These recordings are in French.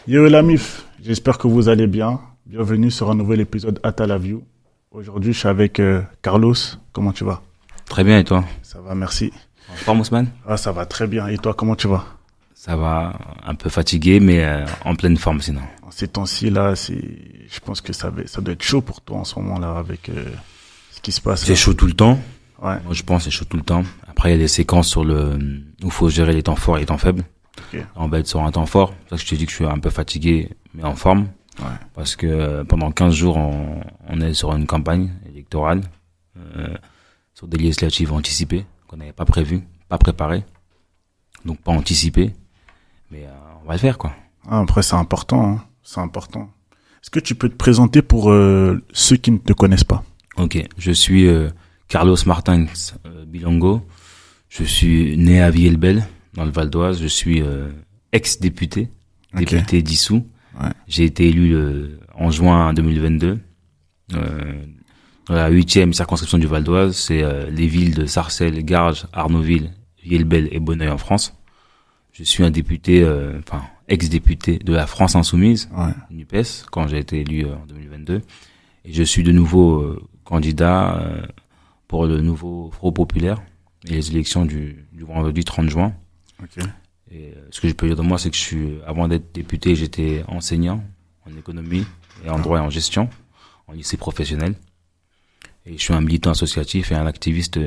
Yo la MIF, j'espère que vous allez bien. Bienvenue sur un nouvel épisode Atalaview. Aujourd'hui, je suis avec Carlos. Comment tu vas? Très bien, et toi? Ça va, merci. En forme, Ousmane? Ah, ça va très bien. Et toi, comment tu vas? Ça va, un peu fatigué, mais en pleine forme sinon. En ces temps-ci, là, je pense que ça doit être chaud pour toi en ce moment-là avec ce qui se passe. C'est chaud tout le temps. Ouais. Moi, je pense que c'est chaud tout le temps. Après, il y a des séquences où il faut gérer les temps forts et les temps faibles. Ok. On va être sur un temps fort. C'est pour ça que je t'ai dit que je suis un peu fatigué, mais en forme. Ouais. Parce que pendant 15 jours, on est sur une campagne électorale, sur des législatives anticipées, qu'on n'avait pas prévues, pas préparées. Donc pas anticipées. Mais on va le faire, quoi. Ah, après, c'est important. Hein. C'est important. Est-ce que tu peux te présenter pour ceux qui ne te connaissent pas? Ok, je suis Carlos Martins Bilongo. Je suis né à Villers-le-Bel, dans le Val d'Oise. Je suis ex-député, député dissous. Ouais. J'ai été élu en juin 2022 dans la 8e circonscription du Val d'Oise. C'est les villes de Sarcelles, Garges, Arnaudville, Villers-le-Bel et Bonneuil en France. Je suis un député, ex-député de la France Insoumise, Ouais. NUPES, quand j'ai été élu en 2022. Et je suis de nouveau candidat pour le nouveau Front Populaire et les élections du vendredi 30 juin. Ok. Et ce que je peux dire de moi, c'est que avant d'être député, j'étais enseignant en économie et en droit et en gestion, en lycée professionnel. Et je suis un militant associatif et un activiste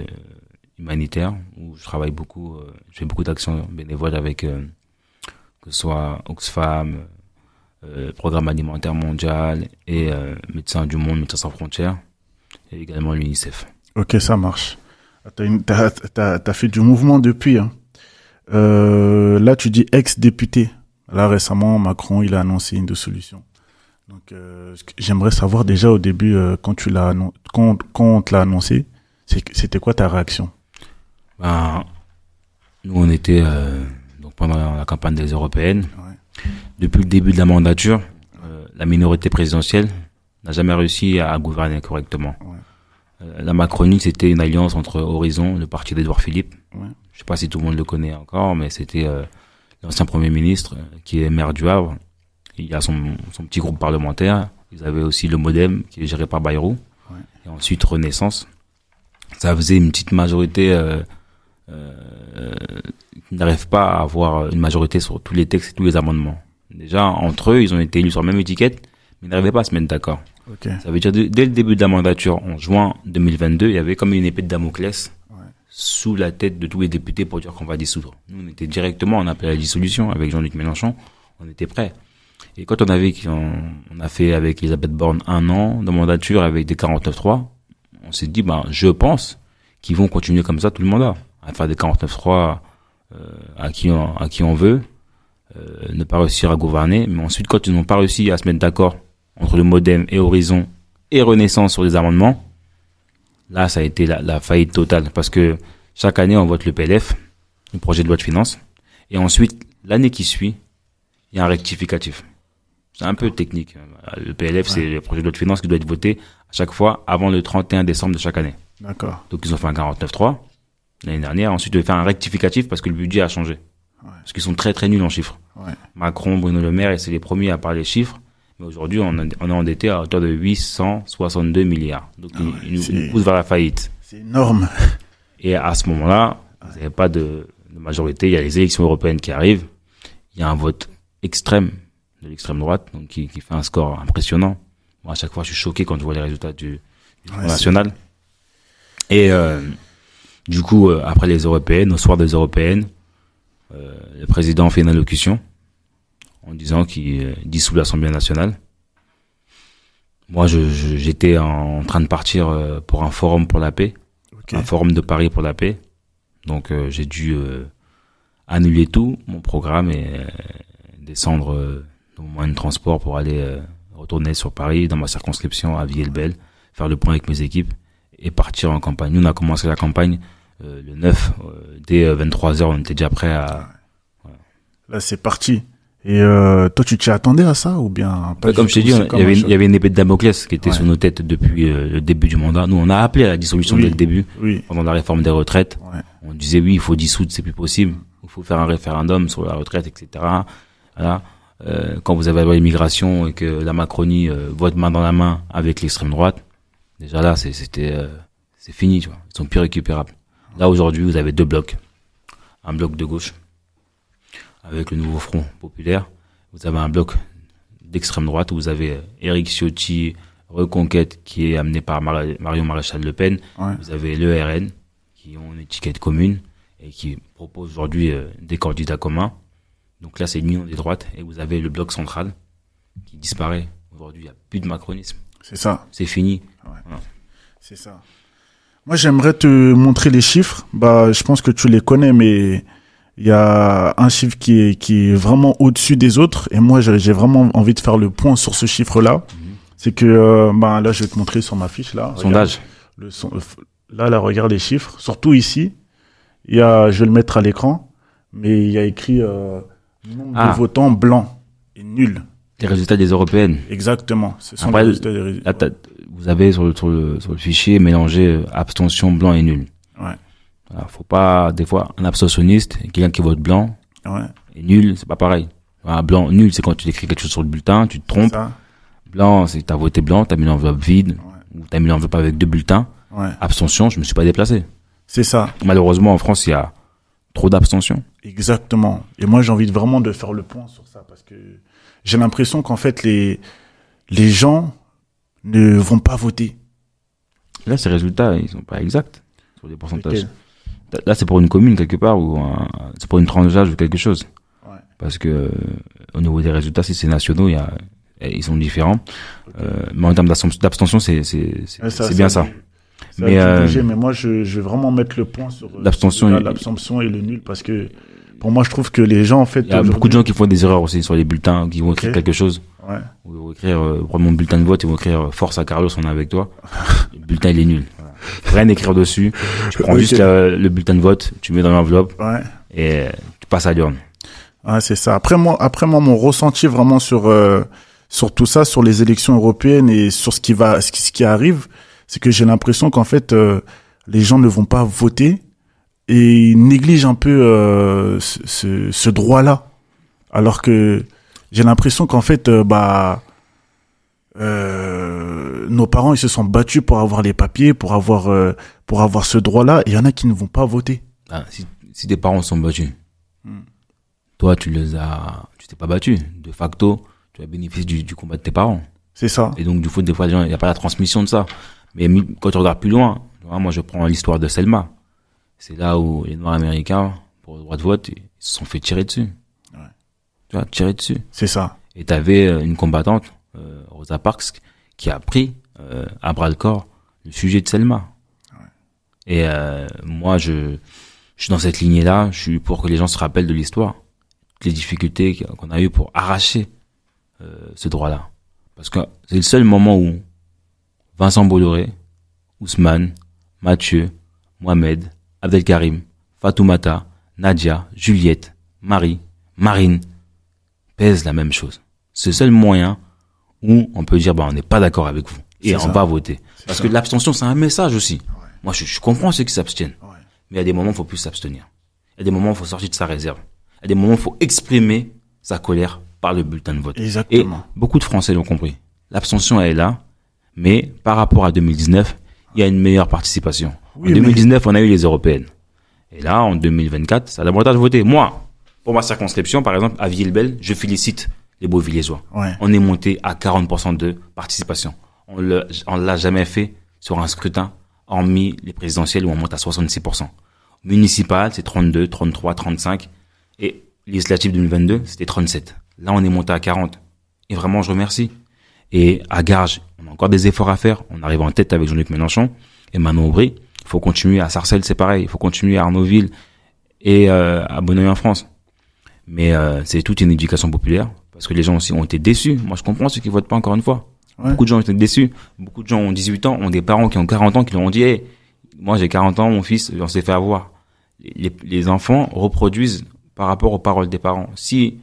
humanitaire où je travaille beaucoup, je fais beaucoup d'actions bénévoles avec que ce soit Oxfam, Programme alimentaire mondial et Médecins du Monde, Médecins sans frontières et également l'UNICEF. Ok, ça marche. T'as fait du mouvement depuis, hein. Là, tu dis ex-député. Là, récemment, Macron, il a annoncé une dissolution. Donc, j'aimerais savoir déjà au début, quand on te l'a annoncé, c'était quoi ta réaction? Nous, on était donc pendant la campagne des européennes. Ouais. Depuis le début de la mandature, la minorité présidentielle n'a jamais réussi à gouverner correctement. Ouais. La Macronie, c'était une alliance entre Horizon, le parti d'Édouard Philippe. Ouais. Je sais pas si tout le monde le connaît encore, mais c'était l'ancien Premier ministre qui est maire du Havre. Il a son petit groupe parlementaire. Ils avaient aussi le MoDem qui est géré par Bayrou. Ouais. Et ensuite Renaissance. Ça faisait une petite majorité qui n'arrive pas à avoir une majorité sur tous les textes et tous les amendements. Déjà, entre eux, ils ont été élus sur la même étiquette, mais ils n'arrivaient pas à se mettre d'accord. Ok. Ça veut dire dès le début de la mandature, en juin 2022, il y avait comme une épée de Damoclès sous la tête de tous les députés pour dire qu'on va dissoudre. Nous, on était directement, on appelait à la dissolution avec Jean-Luc Mélenchon, on était prêts. Et quand on a fait avec Elisabeth Borne 1 an de mandature avec des 49.3, on s'est dit, je pense qu'ils vont continuer comme ça tout le mandat, à faire des 49.3 à qui on veut, ne pas réussir à gouverner. Mais ensuite, quand ils n'ont pas réussi à se mettre d'accord entre le MoDem et Horizon et Renaissance sur les amendements, là, ça a été la faillite totale. Parce que chaque année, on vote le PLF, le projet de loi de finances. Et ensuite, l'année qui suit, il y a un rectificatif. C'est un peu technique. Le PLF, c'est le projet de loi de finances qui doit être voté à chaque fois avant le 31 décembre de chaque année. D'accord. Donc, ils ont fait un 49.3 l'année dernière. Ensuite, ils devaient faire un rectificatif parce que le budget a changé. Ouais. Parce qu'ils sont très, très nuls en chiffres. Ouais. Macron, Bruno Le Maire, c'est les premiers à parler chiffres. Mais aujourd'hui, on est endetté à hauteur de 862 milliards. Donc, ils nous poussent vers la faillite. C'est énorme. Et à ce moment-là, vous n'avez pas de majorité. Il y a les élections européennes qui arrivent. Il y a un vote extrême de l'extrême droite, donc qui fait un score impressionnant. Moi, à chaque fois, je suis choqué quand je vois les résultats du Front National. Et du coup, après les européennes, au soir des européennes, le président fait une allocution en disant qu'il dissout l'Assemblée nationale. Moi, j'étais en train de partir pour un forum pour la paix, un forum de Paris pour la paix. Donc, j'ai dû annuler tout mon programme et descendre dans mon moyen de transport pour aller retourner sur Paris, dans ma circonscription à Villers-le-Bel, faire le point avec mes équipes et partir en campagne. Nous, on a commencé la campagne le 9, dès 23h, on était déjà prêt à... Voilà. Là, c'est parti. Et toi, tu t'y attendais à ça ou bien pas? Comme je t'ai dit, il y avait une épée de Damoclès qui était sur nos têtes depuis le début du mandat. Nous, on a appelé à la dissolution dès le début, pendant la réforme des retraites. Ouais. On disait oui, il faut dissoudre, c'est plus possible. Il faut faire un référendum sur la retraite, etc. Voilà. quand vous avez la loi immigration et que la Macronie vote main dans la main avec l'extrême droite, déjà là, c'est fini, tu vois. Ils sont plus récupérables. Là, aujourd'hui, vous avez deux blocs. Un bloc de gauche, avec le nouveau Front populaire. Vous avez un bloc d'extrême droite où vous avez Éric Ciotti, Reconquête, qui est amené par Marion Maréchal Le Pen. Ouais. Vous avez le RN, qui ont une étiquette commune et qui propose aujourd'hui des candidats communs. Donc là, c'est l'union des droites. Et vous avez le bloc central qui disparaît. Aujourd'hui, il n'y a plus de macronisme. C'est ça. C'est fini. Ouais. Voilà. C'est ça. Moi, j'aimerais te montrer les chiffres. Je pense que tu les connais, mais il y a un chiffre qui est vraiment au-dessus des autres. Et moi, j'ai vraiment envie de faire le point sur ce chiffre-là. C'est que, là, je vais te montrer sur ma fiche, là. Sondage. Là, regarde les chiffres. Surtout ici. Je vais le mettre à l'écran. Mais il y a écrit, nombre de votants blancs et nuls. Les résultats des européennes. Exactement. Ce sont Après, les résultats des résultats. Vous avez sur le fichier mélangé abstention, blanc et nul. Ouais. Alors, faut pas, des fois, un abstentionniste, quelqu'un qui vote blanc, Ouais. et nul, c'est pas pareil. Alors, blanc, nul, c'est quand tu écris quelque chose sur le bulletin, tu te trompes. Ça. Blanc, c'est que t'as voté blanc, t'as mis l'enveloppe vide, Ouais. ou t'as mis l'enveloppe avec deux bulletins. Ouais. Abstention, je me suis pas déplacé. C'est ça. Malheureusement, en France, il y a trop d'abstention. Exactement. Et moi, j'ai envie vraiment de faire le point sur ça parce que j'ai l'impression qu'en fait, les gens ne vont pas voter. Là, ces résultats, ils sont pas exacts sur les pourcentages. Là, c'est pour une commune quelque part ou c'est pour une tranche d'âge ou quelque chose. Ouais. Parce que au niveau des résultats, si c'est nationaux, ils sont différents. Mais en termes d'abstention, c'est bien ça. Mais moi, je vais vraiment mettre le point sur l'abstention et le nul parce que pour moi, je trouve que les gens, en fait, il y a beaucoup de gens qui font des erreurs aussi sur les bulletins, qui vont écrire quelque chose. Ouais. Ils vont écrire, pour mon bulletin de vote, ils vont écrire force à Carlos, on est avec toi. Le bulletin, il est nul. Rien écrire dessus. Tu prends juste le bulletin de vote, tu mets dans l'enveloppe. Ouais. Et tu passes à l'urne. Ouais, c'est ça. Après moi, mon ressenti vraiment sur tout ça, sur les élections européennes et sur ce qui arrive, c'est que j'ai l'impression qu'en fait, les gens ne vont pas voter et ils négligent un peu ce droit-là. Alors que j'ai l'impression qu'en fait, nos parents, ils se sont battus pour avoir les papiers, pour avoir ce droit-là, et il y en a qui ne vont pas voter. Ah, si tes parents sont battus, toi, tu t'es pas battu. De facto, tu as bénéficié du combat de tes parents. C'est ça. Et donc, du coup, des fois, il n'y a pas la transmission de ça. Mais quand tu regardes plus loin, moi, je prends l'histoire de Selma. C'est là où les Noirs américains, pour le droit de vote, ils se sont fait tirer dessus. Ouais. Tu vois, tirer dessus. C'est ça. Et t'avais une combattante, Rosa Parks, qui a pris à bras le corps le sujet de Selma. Ouais. Et moi, je suis dans cette lignée-là. Je suis pour que les gens se rappellent de l'histoire, toutes les difficultés qu'on a eues pour arracher ce droit-là. Parce que c'est le seul moment où Vincent Bolloré, Ousmane, Mathieu, Mohamed, Abdelkarim, Fatoumata, Nadia, Juliette, Marie, Marine pèsent la même chose. C'est le seul moyen où on peut dire on n'est pas d'accord avec vous et on va voter. Parce que l'abstention, c'est un message aussi. Ouais. Moi, je comprends ceux qui s'abstiennent. Ouais. Mais il y a des moments où il faut plus s'abstenir. Il y a des moments où il faut sortir de sa réserve. Il y a des moments où il faut exprimer sa colère par le bulletin de vote. Exactement. Et beaucoup de Français l'ont compris. L'abstention, elle est là. Mais par rapport à 2019, il y a une meilleure participation. Oui, en 2019, on a eu les européennes. Et là, en 2024, ça a davantage voté. Moi, pour ma circonscription, par exemple, à Villebel, je félicite les Beauvillésois. Ouais. On est monté à 40% de participation. On l'a jamais fait sur un scrutin, hormis les présidentielles où on monte à 66%. Municipal, c'est 32, 33, 35. Et législative 2022, c'était 37. Là, on est monté à 40. Et vraiment, je remercie. Et à Garges, on a encore des efforts à faire. On arrive en tête avec Jean-Luc Mélenchon et Manon Aubry. Il faut continuer à Sarcelles, c'est pareil. Il faut continuer à Arnaudville et à Bonneuil-en-France. Mais c'est toute une éducation populaire parce que les gens aussi ont été déçus. Moi, je comprends ceux qui votent pas encore une fois. Ouais. Beaucoup de gens ont été déçus. Beaucoup de gens ont 18 ans, ont des parents qui ont 40 ans qui leur ont dit hey, moi j'ai 40 ans, mon fils, on s'est fait avoir. Les enfants reproduisent par rapport aux paroles des parents. Si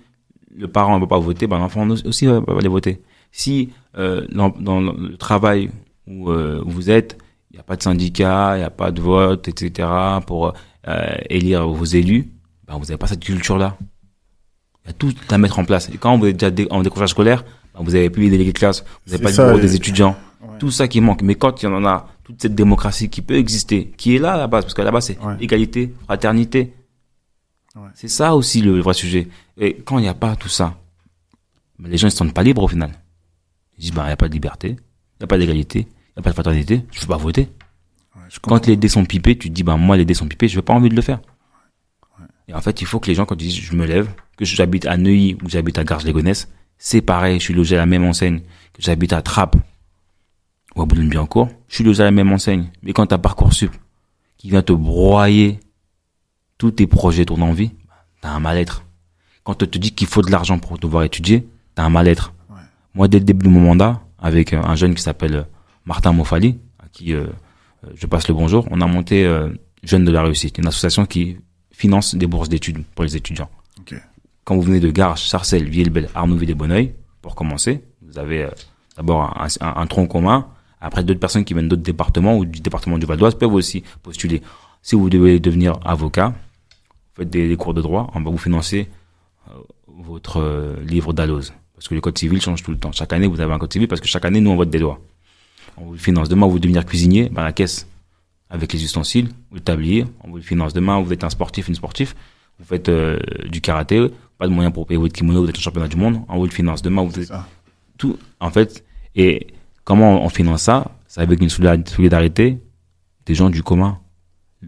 le parent ne veut pas voter, l'enfant aussi va aller voter. Si dans le travail où vous êtes, il n'y a pas de syndicat, il n'y a pas de vote, etc. pour élire vos élus, vous n'avez pas cette culture-là. Il y a tout à mettre en place. Et quand vous êtes déjà en décrochage scolaire, vous avez plus les délégués de classe, vous n'avez pas le bureau des étudiants. Ouais. Tout ça qui manque. Mais quand il y en a, toute cette démocratie qui peut exister, qui est là à la base, parce qu'à la base c'est égalité, fraternité. Ouais. C'est ça aussi le vrai sujet. Et quand il n'y a pas tout ça, les gens ils se sentent pas libres au final. Ils disent il n'y a pas de liberté, il n'y a pas d'égalité, il n'y a pas de fraternité, je veux pas voter. Ouais, quand les dés sont pipés, tu te dis moi les dés sont pipés, je n'ai pas envie de le faire. Ouais. Et en fait, il faut que les gens, quand ils disent je me lève, que j'habite à Neuilly ou j'habite à Garges-les-Gonesse, c'est pareil, je suis logé à la même enseigne, que j'habite à Trappes ou à Boulogne-Billancourt, je suis logé à la même enseigne. Mais quand t'as Parcoursup qui vient te broyer tous tes projets, ton envie, t'as un mal-être. Quand on te dit qu'il faut de l'argent pour devoir étudier, t'as un mal-être. Ouais. Moi, dès le début de mon mandat, avec un jeune qui s'appelle Martin Mofali, à qui je passe le bonjour, on a monté Jeunes de la Réussite, une association qui finance des bourses d'études pour les étudiants. Okay. Quand vous venez de Garches, Sarcelles, Villers-Bel, Arnouville-des-Bonneuil, pour commencer, vous avez d'abord un tronc commun. Après, d'autres personnes qui viennent d'autres départements ou du département du Val d'Oise peuvent aussi postuler. Si vous devez devenir avocat, vous faites des cours de droit, on va vous financer votre livre d'allose. Parce que le code civil change tout le temps. Chaque année, vous avez un code civil parce que chaque année, nous, on vote des lois. On vous le finance. Demain, vous voulez devenir cuisinier, la caisse avec les ustensiles, le tablier, on vous le finance. Demain, vous êtes un sportif, une sportive, vous faites du karaté, pas de moyens pour payer votre kimono, vous êtes au championnat du monde, on vous le finance. Demain, vous êtes tout, en fait. Et comment on finance ça? C'est avec une solidarité des gens du commun.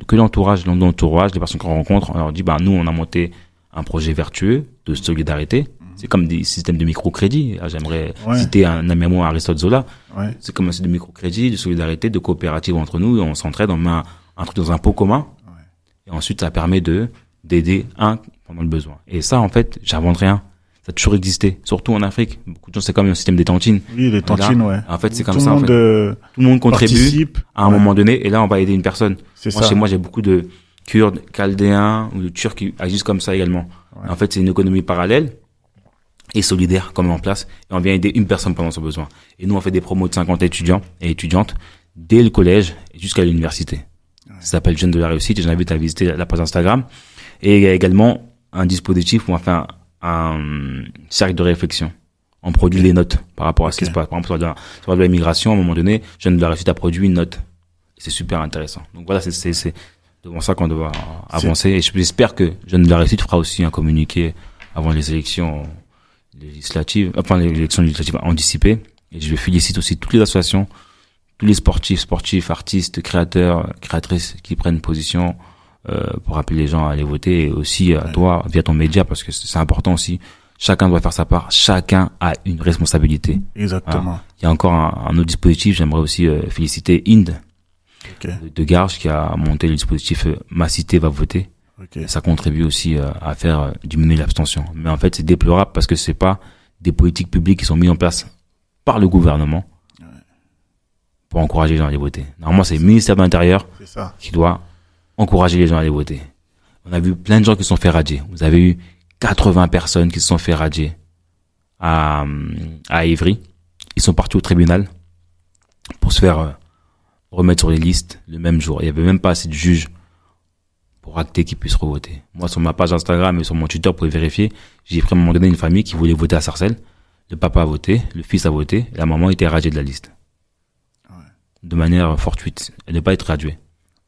Que l'entourage, les personnes qu'on rencontre, on leur dit, nous, on a monté un projet vertueux de solidarité. C'est comme des systèmes de microcrédit. Là, j'aimerais citer un ami à moi, Aristote Zola. Ouais. C'est comme un système de microcrédit, de solidarité, de coopérative entre nous. Et on s'entraide, on met un truc dans un pot commun. Ouais. Et ensuite, ça permet d'aider un pendant le besoin. Et ça, en fait, j'invente rien. Ça a toujours existé. Surtout en Afrique. Beaucoup de gens, c'est comme un système des tantines. Oui, les tantines, ouais. En fait, c'est comme ça, en fait. Tout le monde contribue à un moment donné. Et là, on va aider une personne. Chez moi, j'ai beaucoup de Kurdes, Chaldéens ou de Turcs qui agissent comme ça également. Ouais. En fait, c'est une économie parallèle et solidaire qu'on met en place, et on vient aider une personne pendant son besoin. Et nous, on fait des promos de 50 étudiants et étudiantes dès le collège et jusqu'à l'université. Ouais. Ça s'appelle Jeunes de la Réussite, et j'invite à visiter la page Instagram. Et il y a également un dispositif où on fait un cercle de réflexion. On produit les notes par rapport à ce qui se passe. Par exemple, sur la immigration, à un moment donné, Jeunes de la Réussite a produit une note. C'est super intéressant. Donc voilà, c'est devant ça qu'on doit avancer. Et j'espère que Jeunes de la Réussite fera aussi un communiqué avant les élections législatives, les élections législatives anticipées. Et je félicite aussi toutes les associations, tous les sportifs, artistes, créateurs, créatrices qui prennent position pour appeler les gens à aller voter, et aussi à toi via ton média, parce que c'est important aussi. Chacun doit faire sa part. Chacun a une responsabilité. Exactement. Voilà. Il y a encore un autre dispositif. J'aimerais aussi féliciter Inde de Garges qui a monté le dispositif Ma Cité va voter. Ça contribue aussi à faire diminuer l'abstention. Mais en fait, c'est déplorable parce que c'est pas des politiques publiques qui sont mises en place par le gouvernement pour encourager les gens à aller voter. Normalement, c'est le ministère de l'Intérieur qui doit encourager les gens à aller voter. On a vu plein de gens qui se sont fait radier. Vous avez eu 80 personnes qui se sont fait radier à Évry. Ils sont partis au tribunal pour se faire remettre sur les listes le même jour. Il n'y avait même pas assez de juges pour acter qu'ils puissent revoter. Moi, sur ma page Instagram et sur mon Twitter, vous pouvez vérifier, j'ai pris à un moment donné une famille qui voulait voter à Sarcelles. Le papa a voté, le fils a voté, et la maman était radiée de la liste. De manière fortuite. Elle ne pas être radiée.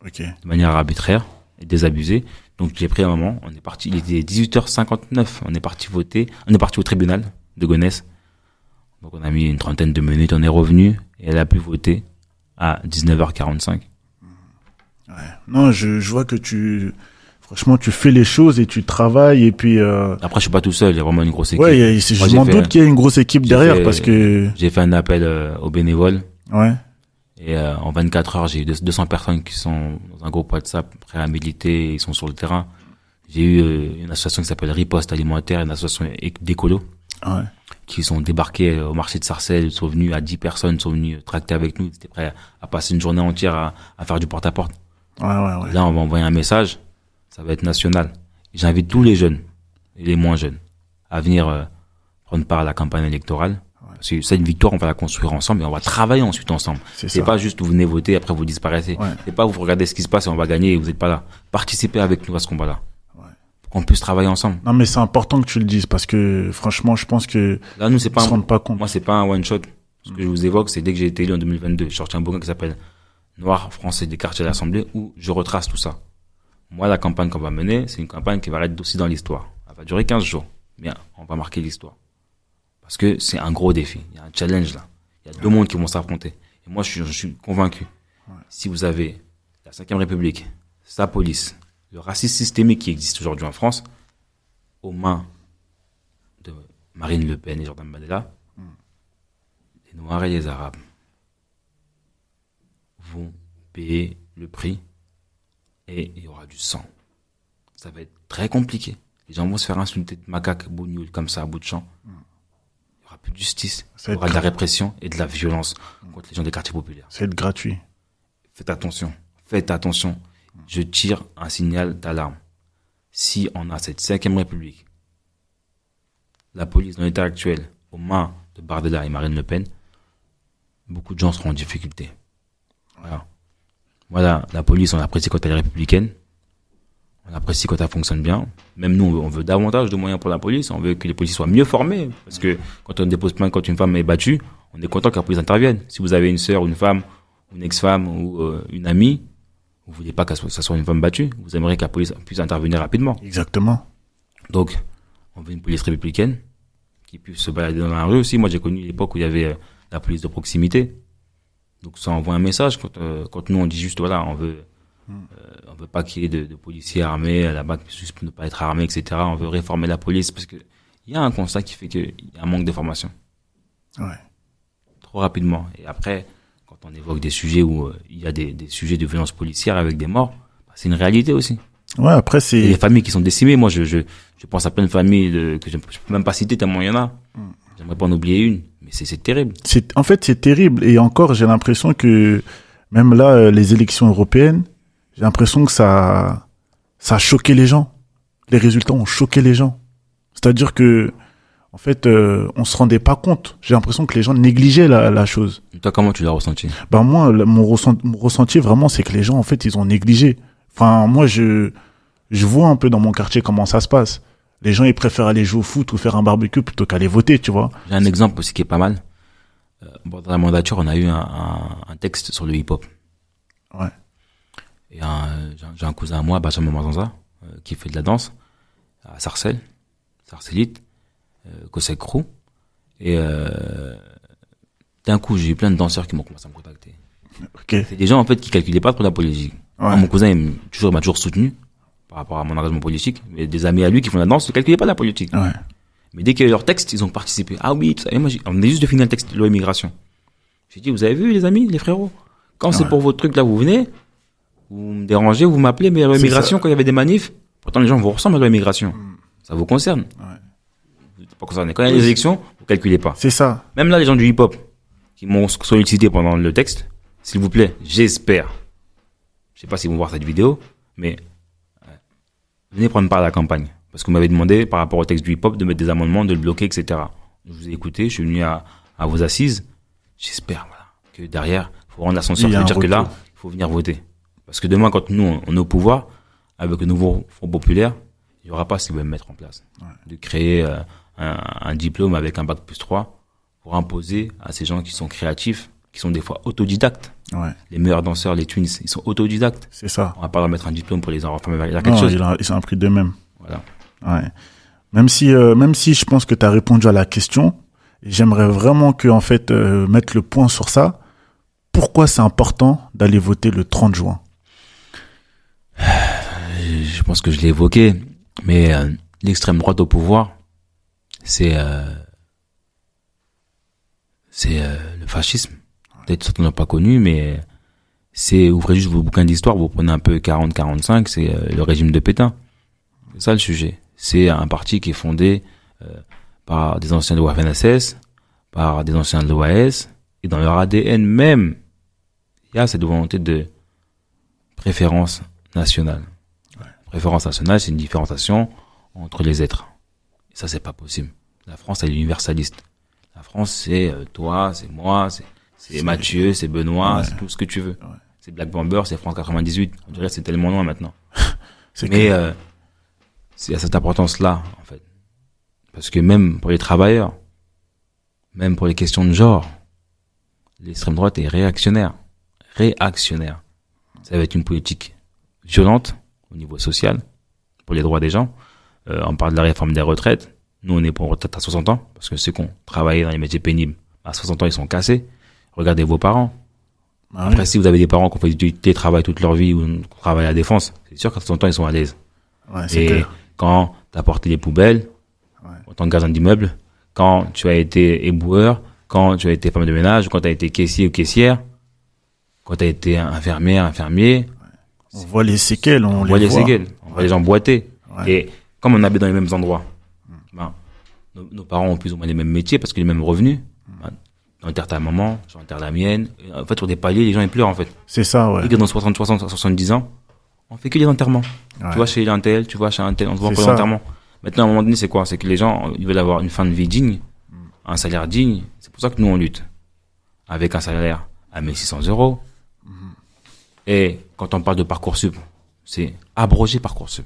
De manière arbitraire et désabusée. Donc, j'ai pris un moment, on est parti, il était 18h59, on est parti voter, on est parti au tribunal de Gonesse. Donc, on a mis une trentaine de minutes, on est revenu, et elle a pu voter à 19h45. Ouais. Non, je vois que franchement, tu fais les choses et tu travailles, et puis Après, je suis pas tout seul, il y a vraiment une grosse équipe. Ouais, je m'en doute qu'il y a une grosse équipe derrière, parce que j'ai fait un appel aux bénévoles. Ouais. Et en 24 heures, j'ai eu 200 personnes qui sont dans un groupe WhatsApp prêts à militer, ils sont sur le terrain. J'ai eu une association qui s'appelle Riposte Alimentaire, une association d'écolos, qui sont débarqués au marché de Sarcelles, ils sont venus à 10 personnes, sont venus tracter avec nous, ils étaient prêts à passer une journée entière à faire du porte-à-porte. Ouais. Là, on va envoyer un message, ça va être national. J'invite tous les jeunes et les moins jeunes à venir prendre part à la campagne électorale. Parce que cette victoire, on va la construire ensemble et on va travailler ensuite ensemble. C'est pas juste vous venez voter, après vous disparaissez. C'est pas vous regardez ce qui se passe et on va gagner et vous n'êtes pas là. Participez avec nous à ce combat-là. qu'on puisse travailler ensemble. Non, mais c'est important que tu le dises parce que, franchement, je pense que Là, nous, c'est pas ils se rendent pas compte. moi, c'est pas un one shot. Ce que je vous évoque, c'est dès que j'ai été élu en 2022, j'ai sorti un bouquin qui s'appelle Noirs français des quartiers de l'Assemblée où je retrace tout ça. Moi, la campagne qu'on va mener, c'est une campagne qui va être aussi dans l'histoire. Elle va durer 15 jours. Mais on va marquer l'histoire. Parce que c'est un gros défi. Il y a un challenge là. Il y a deux mondes qui vont s'affronter. Et moi, je suis convaincu. Si vous avez la 5e République, sa police, le racisme systémique qui existe aujourd'hui en France, aux mains de Marine Le Pen et Jordan Bardella, les Noirs et les Arabes vont payer le prix et il y aura du sang. Ça va être très compliqué. Les gens vont se faire insulter de macaques bougnoul comme ça à bout de champ. Il n'y aura plus de justice. Il y aura de la répression et de la violence contre les gens des quartiers populaires. Ça va être gratuit. Faites attention. Faites attention. Je tire un signal d'alarme. Si on a cette 5e République, la police dans l'état actuel, aux mains de Bardella et Marine Le Pen, beaucoup de gens seront en difficulté. Voilà, la police, on apprécie quand elle est républicaine. On apprécie quand elle fonctionne bien. Même nous, on veut davantage de moyens pour la police. On veut que les policiers soient mieux formés. Parce que quand on dépose plainte, quand une femme est battue, on est content que la police intervienne. Si vous avez une sœur, une femme, une ex-femme ou une amie, vous voulez pas que ça soit une femme battue. Vous aimeriez que la police puisse intervenir rapidement. Exactement. Donc, on veut une police républicaine qui puisse se balader dans la rue aussi. Moi, j'ai connu l'époque où il y avait la police de proximité. Donc, ça envoie un message quand nous, on dit juste, voilà, on veut pas qu'il y ait de policiers armés là-bas, juste pour ne pas être armés, etc. On veut réformer la police parce que il y a un constat qui fait qu'il y a un manque de formation. Ouais. Trop rapidement. Et après, quand on évoque des sujets où il y a des sujets de violence policière avec des morts, bah, c'est une réalité aussi. Ouais, après, c'est... Et les familles qui sont décimées, moi, je pense à plein de familles que je peux même pas citer tellement il y en a. J'aimerais pas en oublier une, mais c'est terrible. En fait, c'est terrible. Et encore, j'ai l'impression que, même là, les élections européennes, j'ai l'impression que ça a choqué les gens. Les résultats ont choqué les gens. C'est-à-dire que, en fait, on se rendait pas compte. J'ai l'impression que les gens négligeaient la chose. Et toi, comment tu l'as ressenti? Ben moi, mon ressenti vraiment, c'est que les gens, en fait, ils ont négligé. Enfin, moi, je vois un peu dans mon quartier comment ça se passe. Les gens, ils préfèrent aller jouer au foot ou faire un barbecue plutôt qu'aller voter, tu vois. J'ai un exemple aussi qui est pas mal. Dans la mandature, on a eu un texte sur le hip-hop. Ouais. Et j'ai un cousin à moi, Benjamin Mazanza, qui fait de la danse à Sarcelles, Sarcellite, Cosec Crew. Et d'un coup, j'ai eu plein de danseurs qui m'ont commencé à me contacter. Ok. C'est des gens en fait qui calculaient pas trop la politique. Ouais. Moi, mon cousin m'a toujours soutenu par rapport à mon engagement politique. Mais des amis à lui qui font la danse ne calculaient pas la politique. Ouais. Mais dès qu'il y a eu leur texte, ils ont participé. Ah oui, tout ça. Et moi, on venait juste de finir le texte de loi immigration. J'ai dit, vous avez vu les amis, les frérots, quand c'est pour votre truc là, vous venez, vous me dérangez, vous m'appelez, mais la loi immigration, quand il y avait des manifs, pourtant les gens vous ressemblent à la loi immigration. Ça vous concerne. Ouais. Vous n'êtes pas concerné. Quand il y a les élections, vous calculez pas. C'est ça. Même là, les gens du hip-hop qui m'ont sollicité pendant le texte, s'il vous plaît, j'espère. Je sais pas s'ils vont voir cette vidéo, mais venez prendre part à la campagne. Parce que vous m'avez demandé, par rapport au texte du hip-hop, de mettre des amendements, de le bloquer, etc. Je vous ai écouté, je suis venu à vos assises. J'espère, voilà, que derrière, il faut rendre l'ascenseur, ça veut dire que là, il faut venir voter. Parce que demain, quand nous, on est au pouvoir, avec le nouveau Front populaire, il n'y aura pas ce qu'ils veulent mettre en place. Ouais. De créer un diplôme avec un bac+3 pour imposer à ces gens qui sont créatifs, qui sont des fois autodidactes. Ouais. Les meilleurs danseurs, les twins, ils sont autodidactes. C'est ça. On va pas leur mettre un diplôme pour les enfants, il y a quelque chose. Ils sont appris d'eux-mêmes. Voilà. Ouais. Même si je pense que tu as répondu à la question, j'aimerais vraiment que, en fait, mettre le point sur ça. Pourquoi c'est important d'aller voter le 30 juin? Je pense que je l'ai évoqué, mais l'extrême droite au pouvoir, c'est le fascisme. Peut-être certains n'ont pas connu, mais ouvrez juste vos bouquins d'histoire, vous prenez un peu 40-45, c'est le régime de Pétain. C'est ça le sujet. C'est un parti qui est fondé par des anciens de l'OFNSS, par des anciens de l'OAS, et dans leur ADN même, il y a cette volonté de préférence nationale. Ouais. Préférence nationale, c'est une différenciation entre les êtres. Et ça, c'est pas possible. La France, elle est universaliste. La France, c'est toi, c'est moi, c'est Mathieu, c'est Benoît, ouais. C'est tout ce que tu veux. Ouais. C'est Black Bomber, c'est France 98. On dirait que c'est tellement loin maintenant. Mais c'est à cette importance-là, en fait. Parce que même pour les travailleurs, même pour les questions de genre, l'extrême droite est réactionnaire. Réactionnaire. Ça va être une politique violente au niveau social, pour les droits des gens. On parle de la réforme des retraites. Nous, on est pour une retraite à 60 ans, parce que ceux qui ont travaillé dans les métiers pénibles, à 60 ans, ils sont cassés. Regardez vos parents. Ah Après, oui. si vous avez des parents qui ont fait du télétravail toute leur vie ou qui travaillent à la défense, c'est sûr qu'à 60 ans, ils sont à l'aise. Ouais, c'est Et clair. quand t'as porté les poubelles, Ouais. en tant que gardien d'immeuble, quand tu as été éboueur, quand tu as été femme de ménage, quand tu as été caissier ou caissière, quand tu as été infirmière, infirmier, On voit les séquelles, on voit les les voit. séquelles, on voit les gens boiter. Ouais. Et comme on habite dans les mêmes endroits, ben, nos parents ont plus ou moins les mêmes métiers parce que les mêmes revenus. Ben, j'enterre ta maman, j'enterre la mienne. Et en fait, sur des paliers, les gens ils pleurent en fait. C'est ça, ouais. Et que dans 60, 70 ans, on fait que les enterrements. Ouais. Tu vois chez un tel, tu vois chez un tel, on se voit C'est pour ça. l'enterrement. Maintenant, à un moment donné, c'est quoi? C'est que les gens, ils veulent avoir une fin de vie digne, un salaire digne. C'est pour ça que nous, on lutte. Avec un salaire à 1600 €. Et quand on parle de Parcoursup, c'est abroger Parcoursup.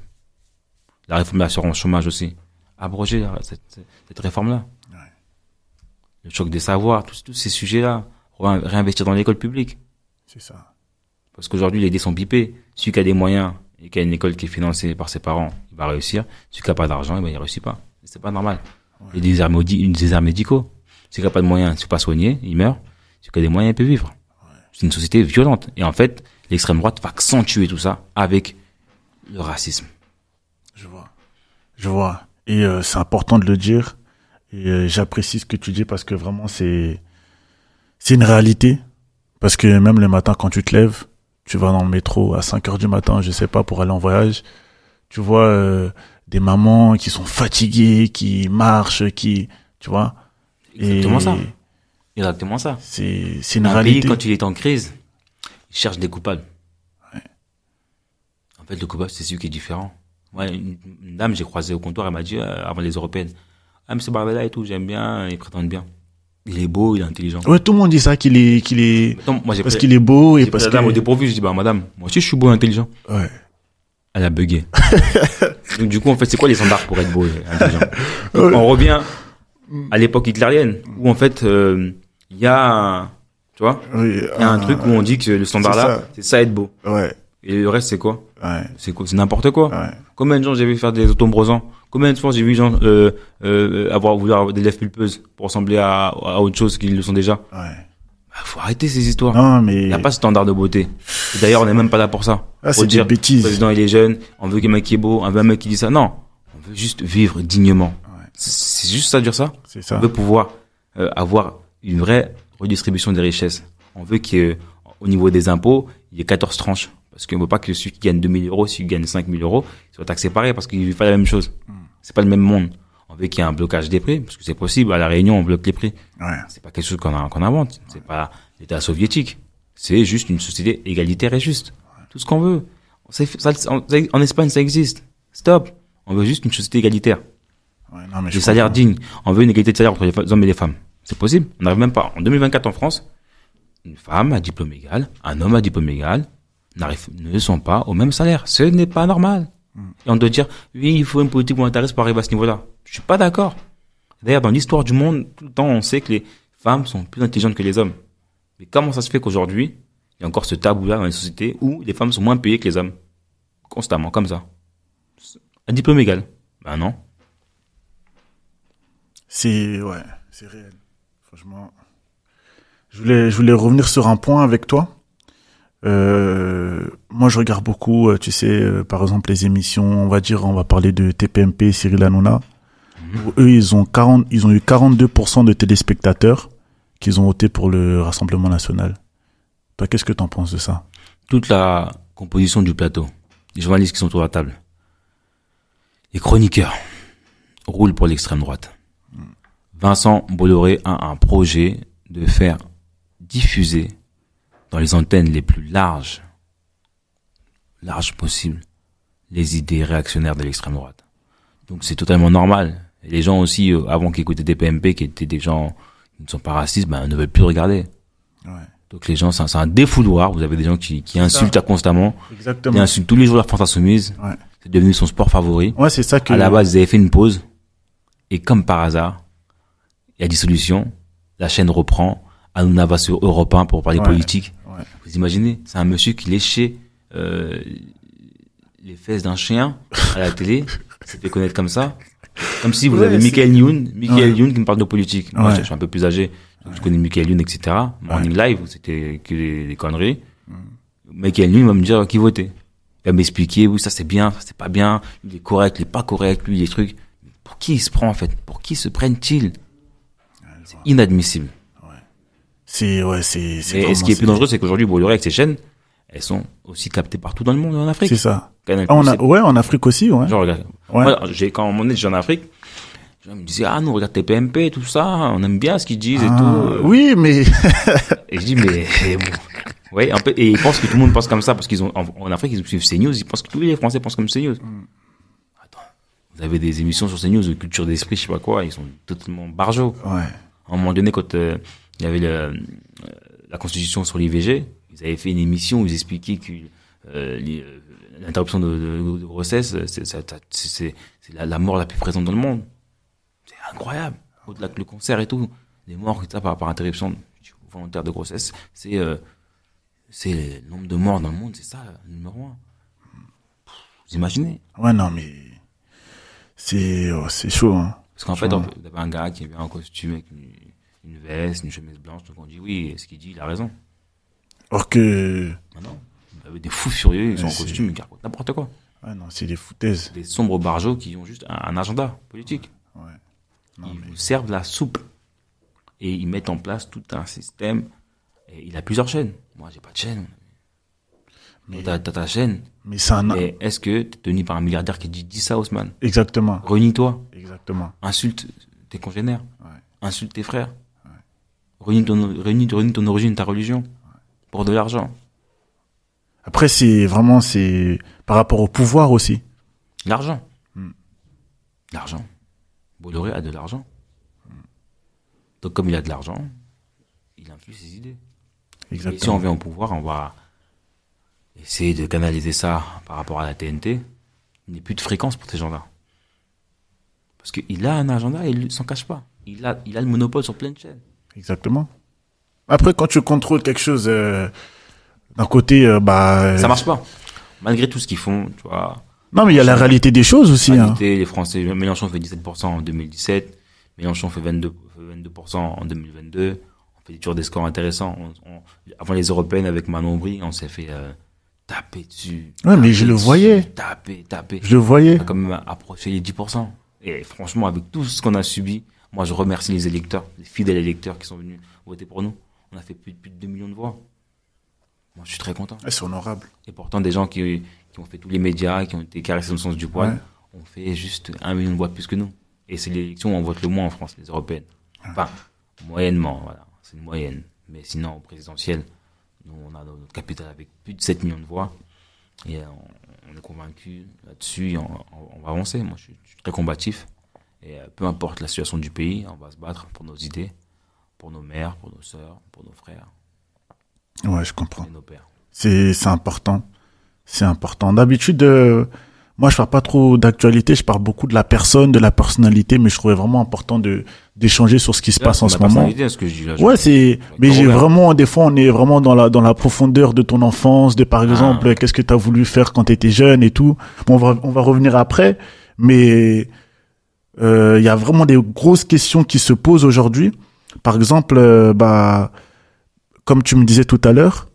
La réforme de l'assurance chômage aussi. Abroger cette réforme-là. Ouais. Le choc des savoirs, tous ces sujets-là. Réinvestir dans l'école publique. C'est ça. Parce qu'aujourd'hui, les dés sont pipés. Celui qui a des moyens et qui a une école qui est financée par ses parents, il va réussir. Celui qui n'a pas d'argent, il réussit pas. C'est pas normal. Ouais. Il y a des déserts médicaux. Celui qui n'a pas de moyens, il ne se fait pas soigner, il meurt. Celui qui a des moyens, il peut vivre. Ouais. C'est une société violente. Et en fait, l'extrême droite va accentuer tout ça avec le racisme. Je vois. Je vois. Et c'est important de le dire. Et j'apprécie ce que tu dis parce que vraiment c'est une réalité. Parce que même le matin quand tu te lèves, tu vas dans le métro à 5 heures du matin, je sais pas, pour aller en voyage, tu vois des mamans qui sont fatiguées, qui marchent, qui, tu vois. Exactement et ça. Exactement ça. C'est une Un réalité. pays, quand il est en crise, il cherche des coupables. Ouais. En fait, le coupable, c'est celui qui est différent. Ouais, une dame, j'ai croisé au comptoir, elle m'a dit, avant les européennes, ah, monsieur Barbella et tout, j'aime bien, il présente bien. Il est beau, il est intelligent. Ouais, tout le monde dit ça qu'il est Attends, moi, j'ai parce pris- qu'il est beau et j'ai pris parce la que dame au dépourvu, je dis, bah, madame, moi aussi, je suis beau et intelligent. ouais. Elle a bugué. Donc, du coup, en fait, c'est quoi les standards pour être beau et intelligent? Donc, on revient à l'époque hitlérienne, où, en fait, il y a, tu vois, Oui, il y a un truc où on dit que le standard c'est là, ça. c'est ça être beau. Ouais. Et le reste, c'est quoi? Ouais. C'est quoi? C'est n'importe quoi. Ouais. Combien de gens j'ai vu faire des autobrosants? Combien de fois j'ai vu des gens voulu avoir des lèvres pulpeuses pour ressembler à autre chose qu'ils le sont déjà? Ouais. Bah, faut arrêter ces histoires. Non, Il mais n'y a pas ce standard de beauté. Et d'ailleurs, on n'est même pas là pour ça. ah, Faut c'est des dire, le bêtises. président il est jeune, on veut qu'un mec qui est beau, on veut un mec qui dit ça. Non, on veut juste vivre dignement. Ouais. C'est juste ça dire ça. C'est On ça. veut pouvoir avoir une vraie redistribution des richesses. On veut qu'au niveau des impôts, il y ait 14 tranches. Parce qu'on veut pas que celui qui gagne 2000 €, celui qui gagne 5000 €, soit taxé pareil parce qu'il ne vit pas la même chose. C'est pas le même monde. On veut qu'il y ait un blocage des prix, parce que c'est possible. À La Réunion, on bloque les prix. Ouais. C'est pas quelque chose qu'on invente. C'est pas l'État soviétique. C'est juste une société égalitaire et juste. Tout ce qu'on veut. En Espagne, ça existe. Stop. On veut juste une société égalitaire. Ouais, non, mais Des salaires comprends. dignes. On veut une égalité de salaire entre les hommes et les femmes. C'est possible. On n'arrive même pas. En 2024 en France, une femme à diplôme égal, un homme à diplôme égal, ne sont pas au même salaire. Ce n'est pas normal. Et on doit dire, oui, il faut une politique monétariste pour arriver à ce niveau-là. Je suis pas d'accord. D'ailleurs, dans l'histoire du monde, tout le temps, on sait que les femmes sont plus intelligentes que les hommes. Mais comment ça se fait qu'aujourd'hui, il y a encore ce tabou-là dans les sociétés où les femmes sont moins payées que les hommes? Constamment, comme ça. À diplôme égal. Ben non. C'est réel. Franchement, je voulais revenir sur un point avec toi. Moi, je regarde beaucoup, tu sais, par exemple les émissions. On va parler de TPMP, Cyril Hanouna. Où eux, ils ont eu 42% de téléspectateurs qu'ils ont voté pour le Rassemblement national. Toi, qu'est-ce que t'en penses de ça? Toute la composition du plateau, les journalistes qui sont autour de la table, les chroniqueurs roulent pour l'extrême droite. Vincent Bolloré a un projet de faire diffuser dans les antennes les plus larges possibles, les idées réactionnaires de l'extrême droite. Donc c'est totalement normal. Et les gens aussi, avant qu'ils écoutaient des PMP, qui étaient des gens qui ne sont pas racistes, ben, ne veulent plus regarder. Ouais. Donc les gens, c'est un défouloir. Vous avez des gens qui insultent constamment, qui Exactement. insultent tous les jours la France insoumise. Ouais. C'est devenu son sport favori. Ouais, c'est ça que... À la base, ils avaient fait une pause. Et comme par hasard, il y a dissolution. La chaîne reprend. Hanouna va sur Europe 1 pour parler politique. Ouais. Vous imaginez, c'est un monsieur qui léchait les fesses d'un chien à la télé. Il s'est fait connaître comme ça. Comme si vous avez Michael Youn qui me parle de politique. Moi, je suis un peu plus âgé. Donc je connais Michael Youn, etc. Morning Live, c'était que des conneries. Michael Youn va me dire qui voter. Il va m'expliquer, oui, ça c'est bien, ça c'est pas bien. Il est correct, il est pas correct, lui, les trucs. Pour qui il se prend, en fait? Pour qui se prennent-ils? C'est inadmissible. C'est et ce qui est plus dangereux, c'est qu'aujourd'hui, Bolloré avec ses chaînes, elles sont aussi captées partout dans le monde, en Afrique. C'est ça. En Afrique aussi, ouais. Genre, regarde. Ouais. Moi, quand on est en Afrique, je me disais, ah, nous, regarde TPMP, tout ça, on aime bien ce qu'ils disent et tout. Oui, mais... Et je dis, mais bon. Ouais, un peu, et ils pensent que tout le monde pense comme ça, parce qu'ils ont, en Afrique, ils suivent CNews, ils pensent que tous les Français pensent comme CNews. Attends. Vous avez des émissions sur CNews de culture d'esprit, je sais pas quoi, ils sont totalement barjots. Ouais. À un moment donné, quand il y avait la constitution sur l'IVG, ils avaient fait une émission où ils expliquaient que l'interruption de grossesse, c'est la mort la plus présente dans le monde. C'est incroyable. Au-delà que le cancer et tout, les morts par interruption volontaire de grossesse, c'est le nombre de morts dans le monde, c'est ça, le numéro 1. Vous imaginez? Ouais, non, mais c'est chaud, hein. Parce qu'en fait, vous avez un gars qui vient en costume avec une veste, une chemise blanche, donc on dit oui, ce qu'il dit, il a raison. Or que... Non. Vous avez des fous furieux, ils sont en costume, ils racontent n'importe quoi. Ouais, non, c'est des foutaises. Des sombres barjots qui ont juste un agenda politique. Ouais. Ils vous servent la soupe. Et ils mettent en place tout un système. Et il a plusieurs chaînes. Moi, j'ai pas de chaîne. Mais t'as ta chaîne. Mais c'est Mais est-ce que t'es tenu par un milliardaire qui dit ça, Haussmann? Exactement. Renie-toi. Exactement. Insulte tes congénères. Ouais. Insulte tes frères. Ouais. Renie ton origine, ta religion. Ouais. Pour de l'argent. Après, c'est par rapport au pouvoir aussi. L'argent. L'argent. Bolloré a de l'argent. Donc, comme il a de l'argent, il influe ses idées. Exactement. Et si on vient au pouvoir, on va essayer de canaliser ça par rapport à la TNT. Il n'y a plus de fréquence pour ces gens-là. Parce qu'il a un agenda et il ne s'en cache pas. Il a le monopole sur plein de chaînes. Exactement. Après, quand tu contrôles quelque chose d'un côté, ça marche pas. Malgré tout ce qu'ils font, tu vois. Non, mais il y a la réalité des choses aussi. Les Français, Mélenchon fait 17% en 2017. Mélenchon fait 22% en 2022. On fait toujours des scores intéressants. Avant les européennes avec Manon Brie, on s'est fait taper dessus. Ouais, mais je le voyais. Taper. Je le voyais. On a quand même approché les 10%. Et franchement, avec tout ce qu'on a subi, moi, je remercie les électeurs, les fidèles électeurs qui sont venus voter pour nous. On a fait plus de 2 millions de voix. Moi, je suis très content. C'est honorable. Et pourtant, des gens qui ont fait tous les médias, qui ont été caressés dans le sens du poil, ont fait juste 1 million de voix plus que nous. Et c'est l'élection où on vote le moins en France, les européennes. Enfin, moyennement, voilà. C'est une moyenne. Mais sinon, au présidentiel, nous, on a notre capitale avec plus de 7 millions de voix. Et on est convaincus là-dessus. Et on va avancer. Moi, je suis très combatif. Et peu importe la situation du pays, on va se battre pour nos idées, pour nos mères, pour nos sœurs, pour nos frères. Ouais, je comprends. Et nos pères. C'est important. C'est important. D'habitude, moi, je parle pas trop d'actualité. Je parle beaucoup de la personne, de la personnalité, mais je trouvais vraiment important d'échanger sur ce qui se passe en ce moment. Ce que je dis là, ouais, mais j'ai vraiment, des fois, on est vraiment dans la profondeur de ton enfance, de par exemple, qu'est-ce que tu as voulu faire quand tu étais jeune et tout. Bon, on va revenir après, mais il y a vraiment des grosses questions qui se posent aujourd'hui. Par exemple, comme tu me disais tout à l'heure,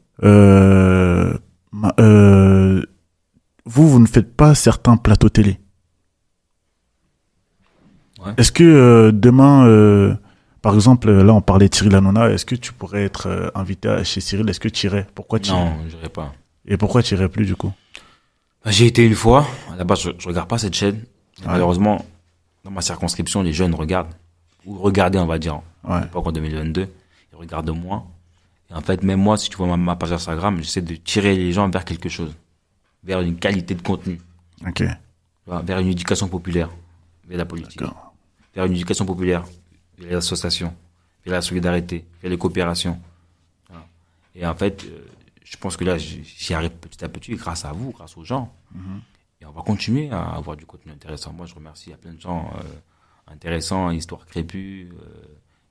vous ne faites pas certains plateaux télé. Ouais. Est-ce que demain, par exemple, là on parlait de Cyril Hanouna, est-ce que tu pourrais être invité chez Cyril? Est-ce que tu irais? Pourquoi tu irais? Non, je n'irais pas. Et pourquoi tu irais plus du coup? J'ai été une fois. À la base, je regarde pas cette chaîne. Malheureusement, dans ma circonscription, les jeunes regardent. Ou regardaient, on va dire. Ouais. Pas en 2022. Ils regardent moins. Et en fait, même moi, si tu vois ma page Instagram, j'essaie de tirer les gens vers quelque chose. Vers une qualité de contenu. Ok. Vers une éducation populaire. Vers la politique. D'accord. Vers une éducation populaire. Vers les associations. Vers la solidarité. Vers les coopérations. Voilà. Et en fait, je pense que là, j'y arrive petit à petit grâce à vous, grâce aux gens. Et on va continuer à avoir du contenu intéressant. Moi, je remercie, il y a plein de gens intéressants, Histoire Crépue,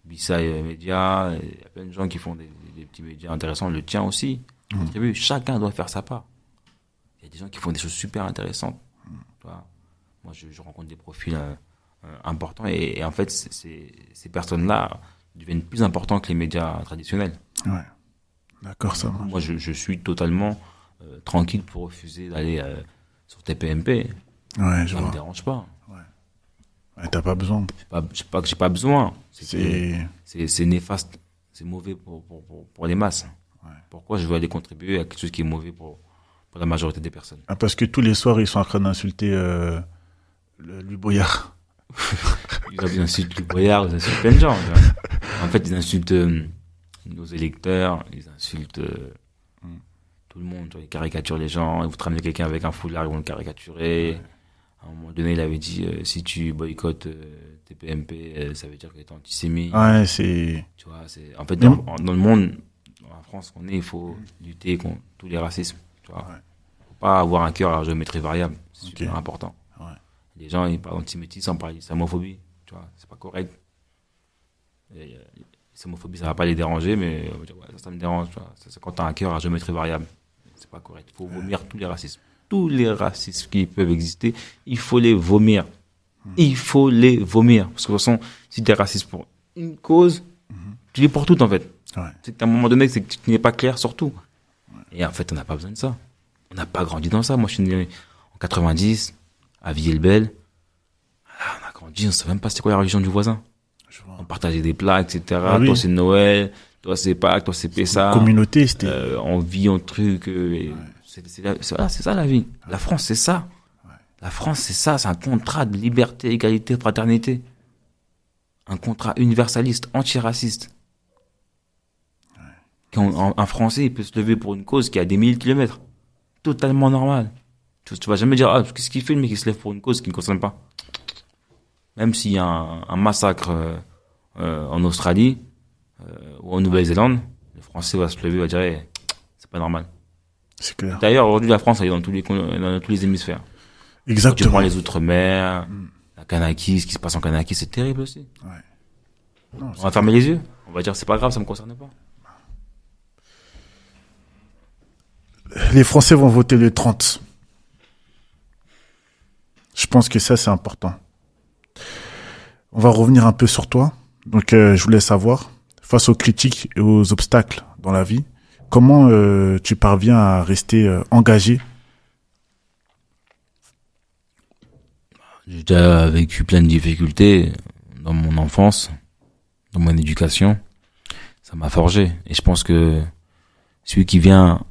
Bissaï Média, il y a plein de gens qui font des petits médias intéressants, le tien aussi. Contribue. Chacun doit faire sa part. Il y a des gens qui font des choses super intéressantes. Tu vois. Moi, je rencontre des profils importants et en fait, ces personnes-là deviennent plus importants que les médias traditionnels. Ouais. D'accord, ça marche. Moi, je suis totalement tranquille pour refuser d'aller sur TPMP. Ouais, Ça me dérange pas. Ouais, t'as pas besoin. C'est pas que j'ai pas besoin. C'est néfaste. C'est mauvais pour les masses. Ouais. Pourquoi je veux aller contribuer à quelque chose qui est mauvais pour la majorité des personnes? Ah, parce que tous les soirs, ils sont en train d'insulter Louis Boyard. Ils insultent Louis Boyard, ils insultent plein de gens. En fait, ils insultent nos électeurs, ils insultent tout le monde. Ils caricaturent les gens. Ils vont te ramener quelqu'un avec un foulard, ils vont le caricaturer. Ouais. À un moment donné, il avait dit si tu boycottes TPMP, ça veut dire que t'es antisémite. Ouais, c'est. Tu vois, c'est en fait dans le monde, en France qu'on est, il faut lutter contre tous les racismes. Tu vois, faut pas avoir un cœur à géométrie variable. C'est super important. Ouais. Les gens ils parlent d'antisémitisme sans parler d'islamophobie. Tu vois, c'est pas correct. L'islamophobie, ça va pas les déranger, mais on va dire, ouais, ça me dérange. Tu vois, c'est quand t'as un cœur à géométrie variable. C'est pas correct. Il faut vomir tous les racismes. Tous les racismes qui peuvent exister, il faut les vomir. Il faut les vomir. Parce que de toute façon, si tu es raciste pour une cause, tu l'es pour tout en fait. Ouais. C'est qu'à un moment donné, c'est que tu n'es pas clair sur tout. Ouais. Et en fait, on n'a pas besoin de ça. On n'a pas grandi dans ça. Moi, je suis né en 90, à Villers-le-Bel. On a grandi, on ne savait même pas c'était quoi la religion du voisin. On partageait des plats, etc. Ah, oui. Toi, c'est Noël, toi, c'est Pâques, toi, c'est Pessah. Communauté, c'était. On vit un truc. C'est ça la vie. La France, c'est ça. La France, c'est ça. C'est un contrat de liberté, égalité, fraternité. Un contrat universaliste, antiraciste. Quand un Français, il peut se lever pour une cause qui a des milliers de kilomètres. Totalement normal. Tu vas jamais dire, ah, qu'est-ce qu'il fait le mec qui se lève pour une cause qui ne concerne pas. Même s'il y a un massacre en Australie ou en Nouvelle-Zélande, le Français va se lever et va dire, hey, c'est pas normal. C'est clair. D'ailleurs, aujourd'hui, la France, elle est dans tous les hémisphères. Exactement. Quand tu prends les Outre-mer, la Kanaki, ce qui se passe en Kanaki, c'est terrible aussi. Ouais. Non, on va fermer les yeux. On va dire, c'est pas grave, ça me concerne pas. Les Français vont voter le 30. Je pense que ça, c'est important. On va revenir un peu sur toi. Donc, je voulais savoir, face aux critiques et aux obstacles dans la vie, comment tu parviens à rester engagé? J'ai déjà vécu plein de difficultés dans mon enfance, dans mon éducation. Ça m'a forgé. Et je pense que celui qui vient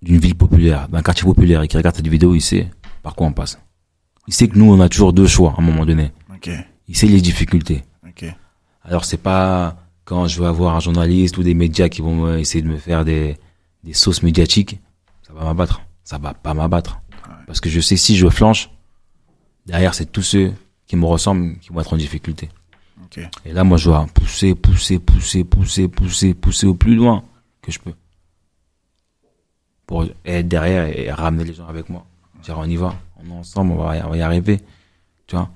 d'une ville populaire, d'un quartier populaire et qui regarde cette vidéo, il sait par quoi on passe. Il sait que nous, on a toujours deux choix à un moment donné. Okay. Il sait les difficultés. Okay. Alors, c'est pas quand je vais avoir un journaliste ou des médias qui vont essayer de me faire des sauces médiatiques, ça va m'abattre. Ça va pas m'abattre. Ouais. Parce que je sais, si je flanche, derrière, c'est tous ceux qui me ressemblent qui vont être en difficulté. Okay. Et là, moi, je dois pousser au plus loin que je peux. Pour être derrière et ramener les gens avec moi. Dire, on y va. On est ensemble, on va y arriver. Tu vois?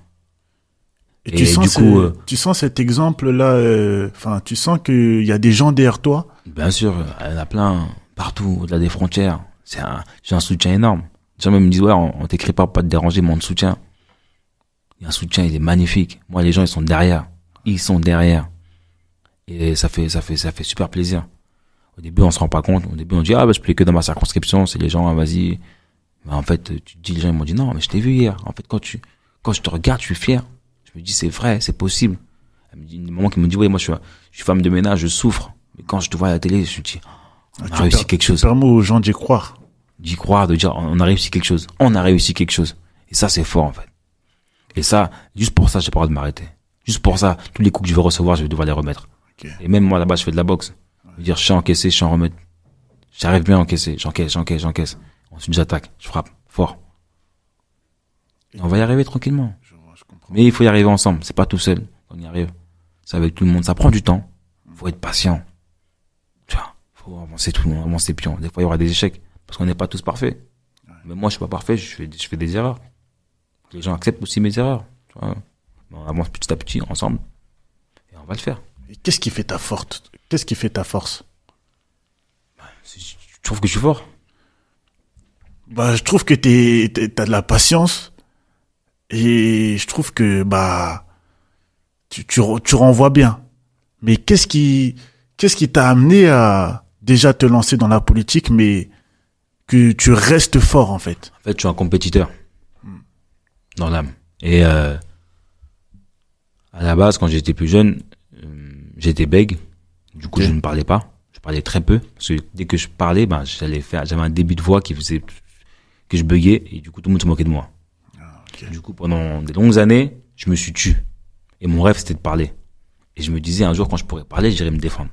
Et tu sens cet exemple-là, tu sens qu'il y a des gens derrière toi? Bien sûr, il y en a plein, partout, au-delà des frontières. J'ai un soutien énorme. Les gens me disent, ouais, on t'écrit pas pour pas te déranger, mais on te soutient. Il y a un soutien, il est magnifique. Moi, les gens, ils sont derrière. Ils sont derrière. Et ça fait super plaisir. Au début, on se rend pas compte. Au début, on dit, je plais que dans ma circonscription, c'est les gens, vas-y. Mais en fait, tu te dis, les gens, ils m'ont dit, non, mais je t'ai vu hier. En fait, quand je te regarde, je suis fier. Je me dis, c'est vrai, c'est possible. Elle me dit, une maman qui me dit, ouais, moi, je suis femme de ménage, je souffre. Mais quand je te vois à la télé, je me dis, on a réussi quelque chose. Tu permets aux gens d'y croire. D'y croire, de dire, on a réussi quelque chose. On a réussi quelque chose. Et ça, c'est fort, en fait. Et ça, juste pour ça, j'ai pas le droit de m'arrêter. Juste pour ça, tous les coups que je vais recevoir, je vais devoir les remettre. Okay. Et même moi, là-bas, je fais de la boxe. Je veux dire, je sais encaisser, je sais en remettre. J'arrive bien à encaisser. J'encaisse. Ensuite, j'attaque. Je frappe. Fort. Et on va y arriver tranquillement. Je comprends. Mais il faut y arriver ensemble. C'est pas tout seul qu'on y arrive. C'est avec tout le monde. Ça prend du temps. Faut être patient. Tu vois. Faut avancer tout le monde, avancer pion. Des fois, il y aura des échecs. Parce qu'on n'est pas tous parfaits. Mais moi, je suis pas parfait, je fais des erreurs. Les gens acceptent aussi mes erreurs. Tu vois. On avance petit à petit, ensemble. Et on va le faire. Et qu'est-ce qui fait ta force? Qu'est-ce qui fait ta force? Tu trouves que je suis fort? Bah, je trouve que t'as de la patience. Et je trouve que, bah, tu renvoies bien. Mais qu'est-ce qui t'a amené à déjà te lancer dans la politique, mais que tu restes fort, en fait? En fait, je suis un compétiteur. Dans l'âme. Et à la base, quand j'étais plus jeune, j'étais bègue. Du coup, je ne parlais pas. Je parlais très peu. Parce que dès que je parlais, ben, j'avais un début de voix qui faisait que je buguais. Et du coup, tout le monde se moquait de moi. Okay. Du coup, pendant des longues années, je me suis tué. Et mon rêve, c'était de parler. Et je me disais, un jour, quand je pourrais parler, j'irais me défendre.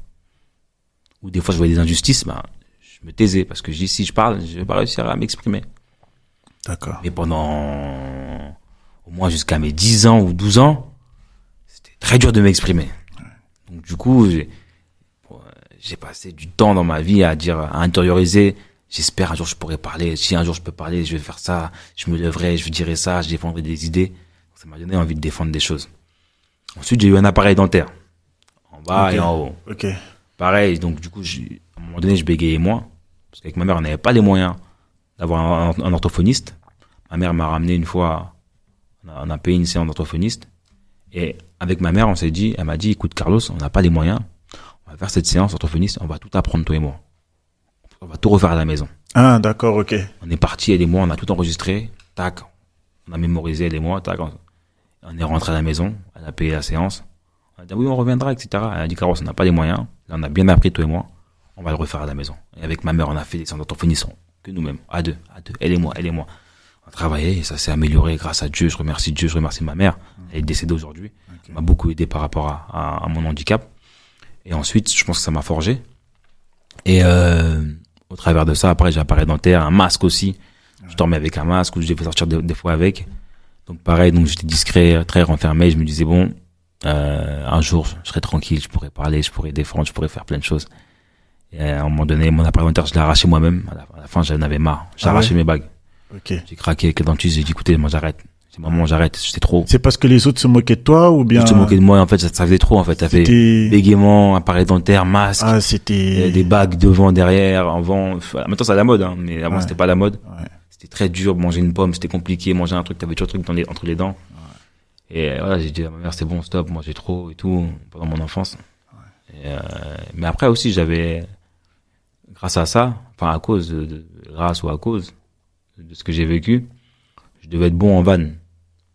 Ou des fois, je voyais des injustices, ben, je me taisais. Parce que je dis, si je parle, je vais pas réussir à m'exprimer. D'accord. Mais pendant au moins jusqu'à mes 10 ans ou 12 ans, c'était très dur de m'exprimer. Ouais. Donc du coup, j'ai passé du temps dans ma vie à intérioriser. J'espère un jour je pourrai parler. Si un jour je peux parler, je vais faire ça. Je me lèverai, je dirai ça, je défendrai des idées. Donc, ça m'a donné envie de défendre des choses. Ensuite, j'ai eu un appareil dentaire. En bas et en haut. Ok. Pareil, donc du coup, à un moment donné, je bégayais moins. Parce qu'avec ma mère, on n'avait pas les moyens d'avoir un orthophoniste. Ma mère m'a ramené une fois, on a payé une séance d'orthophoniste. Et avec ma mère, elle m'a dit, écoute Carlos, on n'a pas les moyens. On va faire cette séance d'orthophoniste, on va tout apprendre toi et moi. On va tout refaire à la maison. Ah, d'accord, ok. On est parti, elle et moi, on a tout enregistré. Tac. On a mémorisé, elle et moi. Tac. On est rentré à la maison. Elle a payé la séance. On a dit, oui, on reviendra, etc. Elle a dit, Carlos, on n'a pas les moyens. Là, on a bien appris, toi et moi. On va le refaire à la maison. Et avec ma mère, on a fait des séances d'orthophoniste que nous-mêmes. À deux. Elle et moi. On a travaillé et ça s'est amélioré grâce à Dieu. Je remercie Dieu, je remercie ma mère. Elle est décédée aujourd'hui. Okay. Elle m'a beaucoup aidé par rapport à mon handicap. Et ensuite, je pense que ça m'a forgé. Et au travers de ça, après, j'ai un appareil dentaire, un masque aussi. Je dormais avec un masque ou je devais sortir des fois avec. Donc pareil, donc j'étais discret, très renfermé. Je me disais bon, un jour, je serai tranquille, je pourrais parler, je pourrais défendre, je pourrais faire plein de choses. Et à un moment donné, mon appareil dentaire, je l'ai arraché moi-même. À la fin, j'en avais marre. J'ai arraché mes bagues. Okay. J'ai craqué avec le dentiste, j'ai dit écoutez, moi j'arrête. J'ai dit maman, j'arrête, c'était trop. C'est parce que les autres se moquaient de toi ou bien? Ils se moquaient de moi, en fait, ça faisait trop, en fait. Ça fait bégaiement, appareil dentaire, masque. Ah, c'était des bagues devant, derrière, avant. Maintenant, c'est à la mode, hein, mais avant, c'était pas la mode. Ouais. C'était très dur, manger une pomme, c'était compliqué, manger un truc, t'avais toujours un truc entre les dents. Ouais. Et voilà, j'ai dit à ma mère, c'est bon, stop, moi j'ai trop et tout, pendant mon enfance. Ouais. Et, mais après aussi, j'avais, grâce à ça, enfin à cause grâce ou à cause de ce que j'ai vécu, je devais être bon en vanne.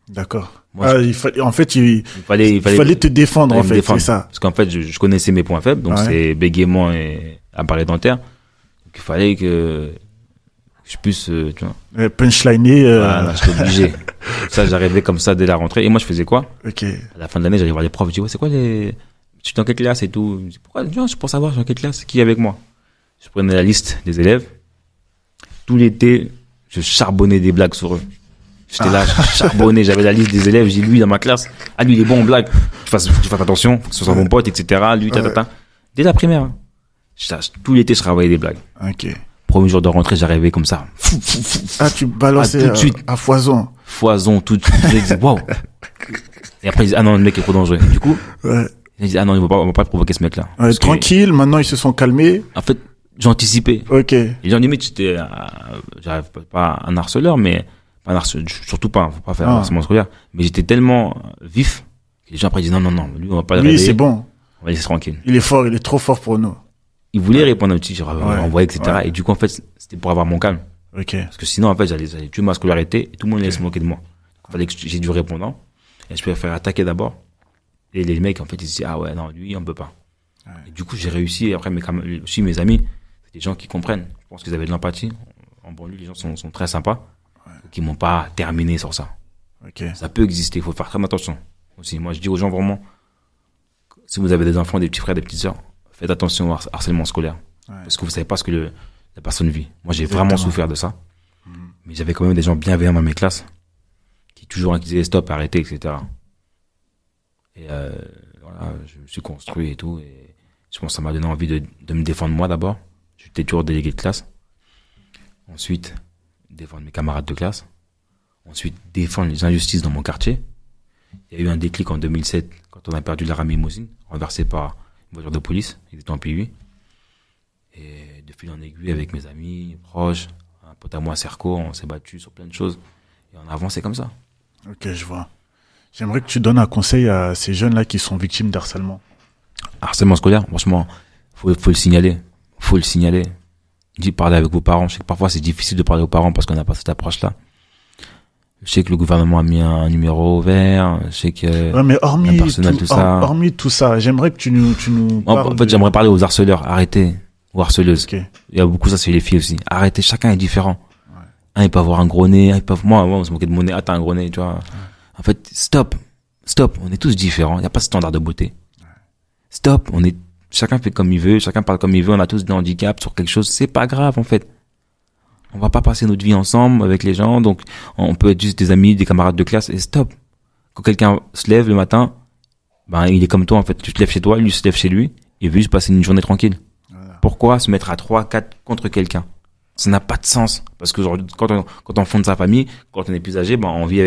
D'accord. Moi, il fallait te défendre, en fait, c'est ça. Parce qu'en fait, je connaissais mes points faibles, donc c'est bégaiement et appareil dentaire. Donc il fallait que je puisse, tu vois. Punchliner. Voilà, j'étais obligé. Ça, j'arrivais comme ça dès la rentrée. Et moi, je faisais quoi? Ok. À la fin de l'année, j'allais voir les profs. Je dis, ouais, c'est quoi tu es dans quelle classe et tout? Je dis, pourquoi? Je pour savoir, je suis dans quelle classe, qui est avec moi? Je prenais la liste des élèves. Tout l'été, je charbonnais des blagues sur eux. J'étais là, je charbonnais, j'avais la liste des élèves, j'ai lui dans ma classe. Ah, lui, il est bon en blague. Tu fasses attention, faut que ce soit mon pote, etc. Lui, Dès la primaire, hein. Tout l'été, je travaillais des blagues. Ok. Premier jour de rentrée, j'arrivais comme ça. Ah, tu balançais tout de suite. À foison. Foison, tout de suite. Je disais, waouh. Et après, ils disaient, ah non, le mec est trop dangereux. Du coup, ils disaient, ah non, on va pas provoquer ce mec-là. Tranquille, maintenant, ils se sont calmés. En fait, j'anticipais. Ok. Les gens limite, j'arrive pas un harceleur, mais surtout pas, faut pas faire un harcèlement scolaire. Mais j'étais tellement vif que les gens après disent non, lui, on va pas le réveiller. Oui, c'est bon. On va laisser tranquille. Il est fort, il est trop fort pour nous. Il voulait répondre un petit, j'ai envoyé, etc. Ouais. Et du coup, en fait, c'était pour avoir mon calme. Ok. Parce que sinon, en fait, j'allais tuer ma scolarité et tout le monde allait se moquer de moi. Il fallait que j'ai du répondant. Et je pouvais faire attaquer d'abord. Et les mecs, en fait, ils disaient, ah ouais, non, lui, on peut pas. Ouais. Et du coup, j'ai réussi. Et après, aussi, mes amis, c'est des gens qui comprennent. Je pense qu'ils avaient de l'empathie. En banlieue, les gens sont très sympas. Ouais. Qui m'ont pas terminé sur ça. Ok. Ça peut exister. Il faut faire très attention. Aussi, moi, je dis aux gens vraiment, si vous avez des enfants, des petits frères, des petites sœurs, faites attention au harcèlement scolaire. Ouais. Parce que vous savez pas ce que la personne vit. Moi, j'ai vraiment souffert de ça. Mais j'avais quand même des gens bienveillants dans mes classes qui toujours disaient stop, arrêtez, etc. Et voilà, je me suis construit et tout. Et je pense que ça m'a donné envie de me défendre moi d'abord. J'étais toujours délégué de classe. Ensuite, défendre mes camarades de classe. Ensuite, défendre les injustices dans mon quartier. Il y a eu un déclic en 2007, quand on a perdu la rame Mimousine, renversée par une voiture de police. Ils étaient en PU. Et de fil en aiguille, avec mes amis, proches, un pote à moi, Serco, on s'est battu sur plein de choses. Et on a avancé comme ça. Ok, je vois. J'aimerais que tu donnes un conseil à ces jeunes-là qui sont victimes d'harcèlement. Harcèlement scolaire, franchement, faut le signaler. Faut le signaler. Parler avec vos parents. Je sais que parfois c'est difficile de parler aux parents parce qu'on n'a pas cette approche-là. Je sais que le gouvernement a mis un numéro vert. Je sais que Ouais, mais hormis hormis tout ça, j'aimerais que tu nous parles en fait, j'aimerais parler aux harceleurs. Arrêtez. Aux harceleuses. Ok. Il y a beaucoup ça, c'est les filles aussi. Arrêtez. Chacun est différent. Ouais. Un, il peut avoir un gros nez. Moi, on se moquait de mon nez. Ah, t'as un gros nez, tu vois. Ouais. En fait, stop. On est tous différents. Il n'y a pas de standard de beauté. Ouais. Stop. Chacun fait comme il veut. Chacun parle comme il veut. On a tous des handicaps sur quelque chose. C'est pas grave, en fait. On va pas passer notre vie ensemble avec les gens. Donc, on peut être juste des amis, des camarades de classe. Et stop. Quand quelqu'un se lève le matin, il est comme toi, en fait. Tu te lèves chez toi, lui se lève chez lui. Il veut juste passer une journée tranquille. Voilà. Pourquoi se mettre à 3, 4 contre quelqu'un? Ça n'a pas de sens. Parce que aujourd'hui, quand on fonde sa famille, quand on est plus âgé, on vit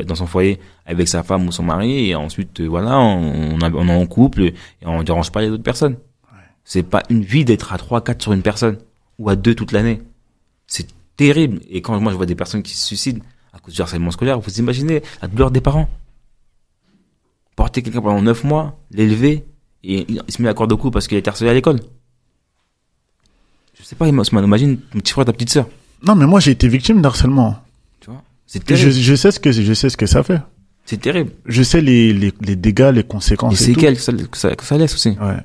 dans son foyer avec sa femme ou son mari, et ensuite, voilà, on est en couple, et on dérange pas les autres personnes. Ouais. C'est pas une vie d'être à 3, 4 sur une personne, ou à 2 toute l'année. C'est terrible. Et quand moi je vois des personnes qui se suicident à cause du harcèlement scolaire, vous imaginez la douleur des parents. Porter quelqu'un pendant 9 mois, l'élever, et il se met à corde au cou parce qu'il a été harcelé à l'école. Je sais pas, imagine ton petit frère, ta petite sœur. Non, mais moi j'ai été victime d'harcèlement. Tu vois, c'est terrible. Je sais ce que ça fait. C'est terrible. Je sais les dégâts, les conséquences. Et séquelles que ça laisse aussi. Ouais.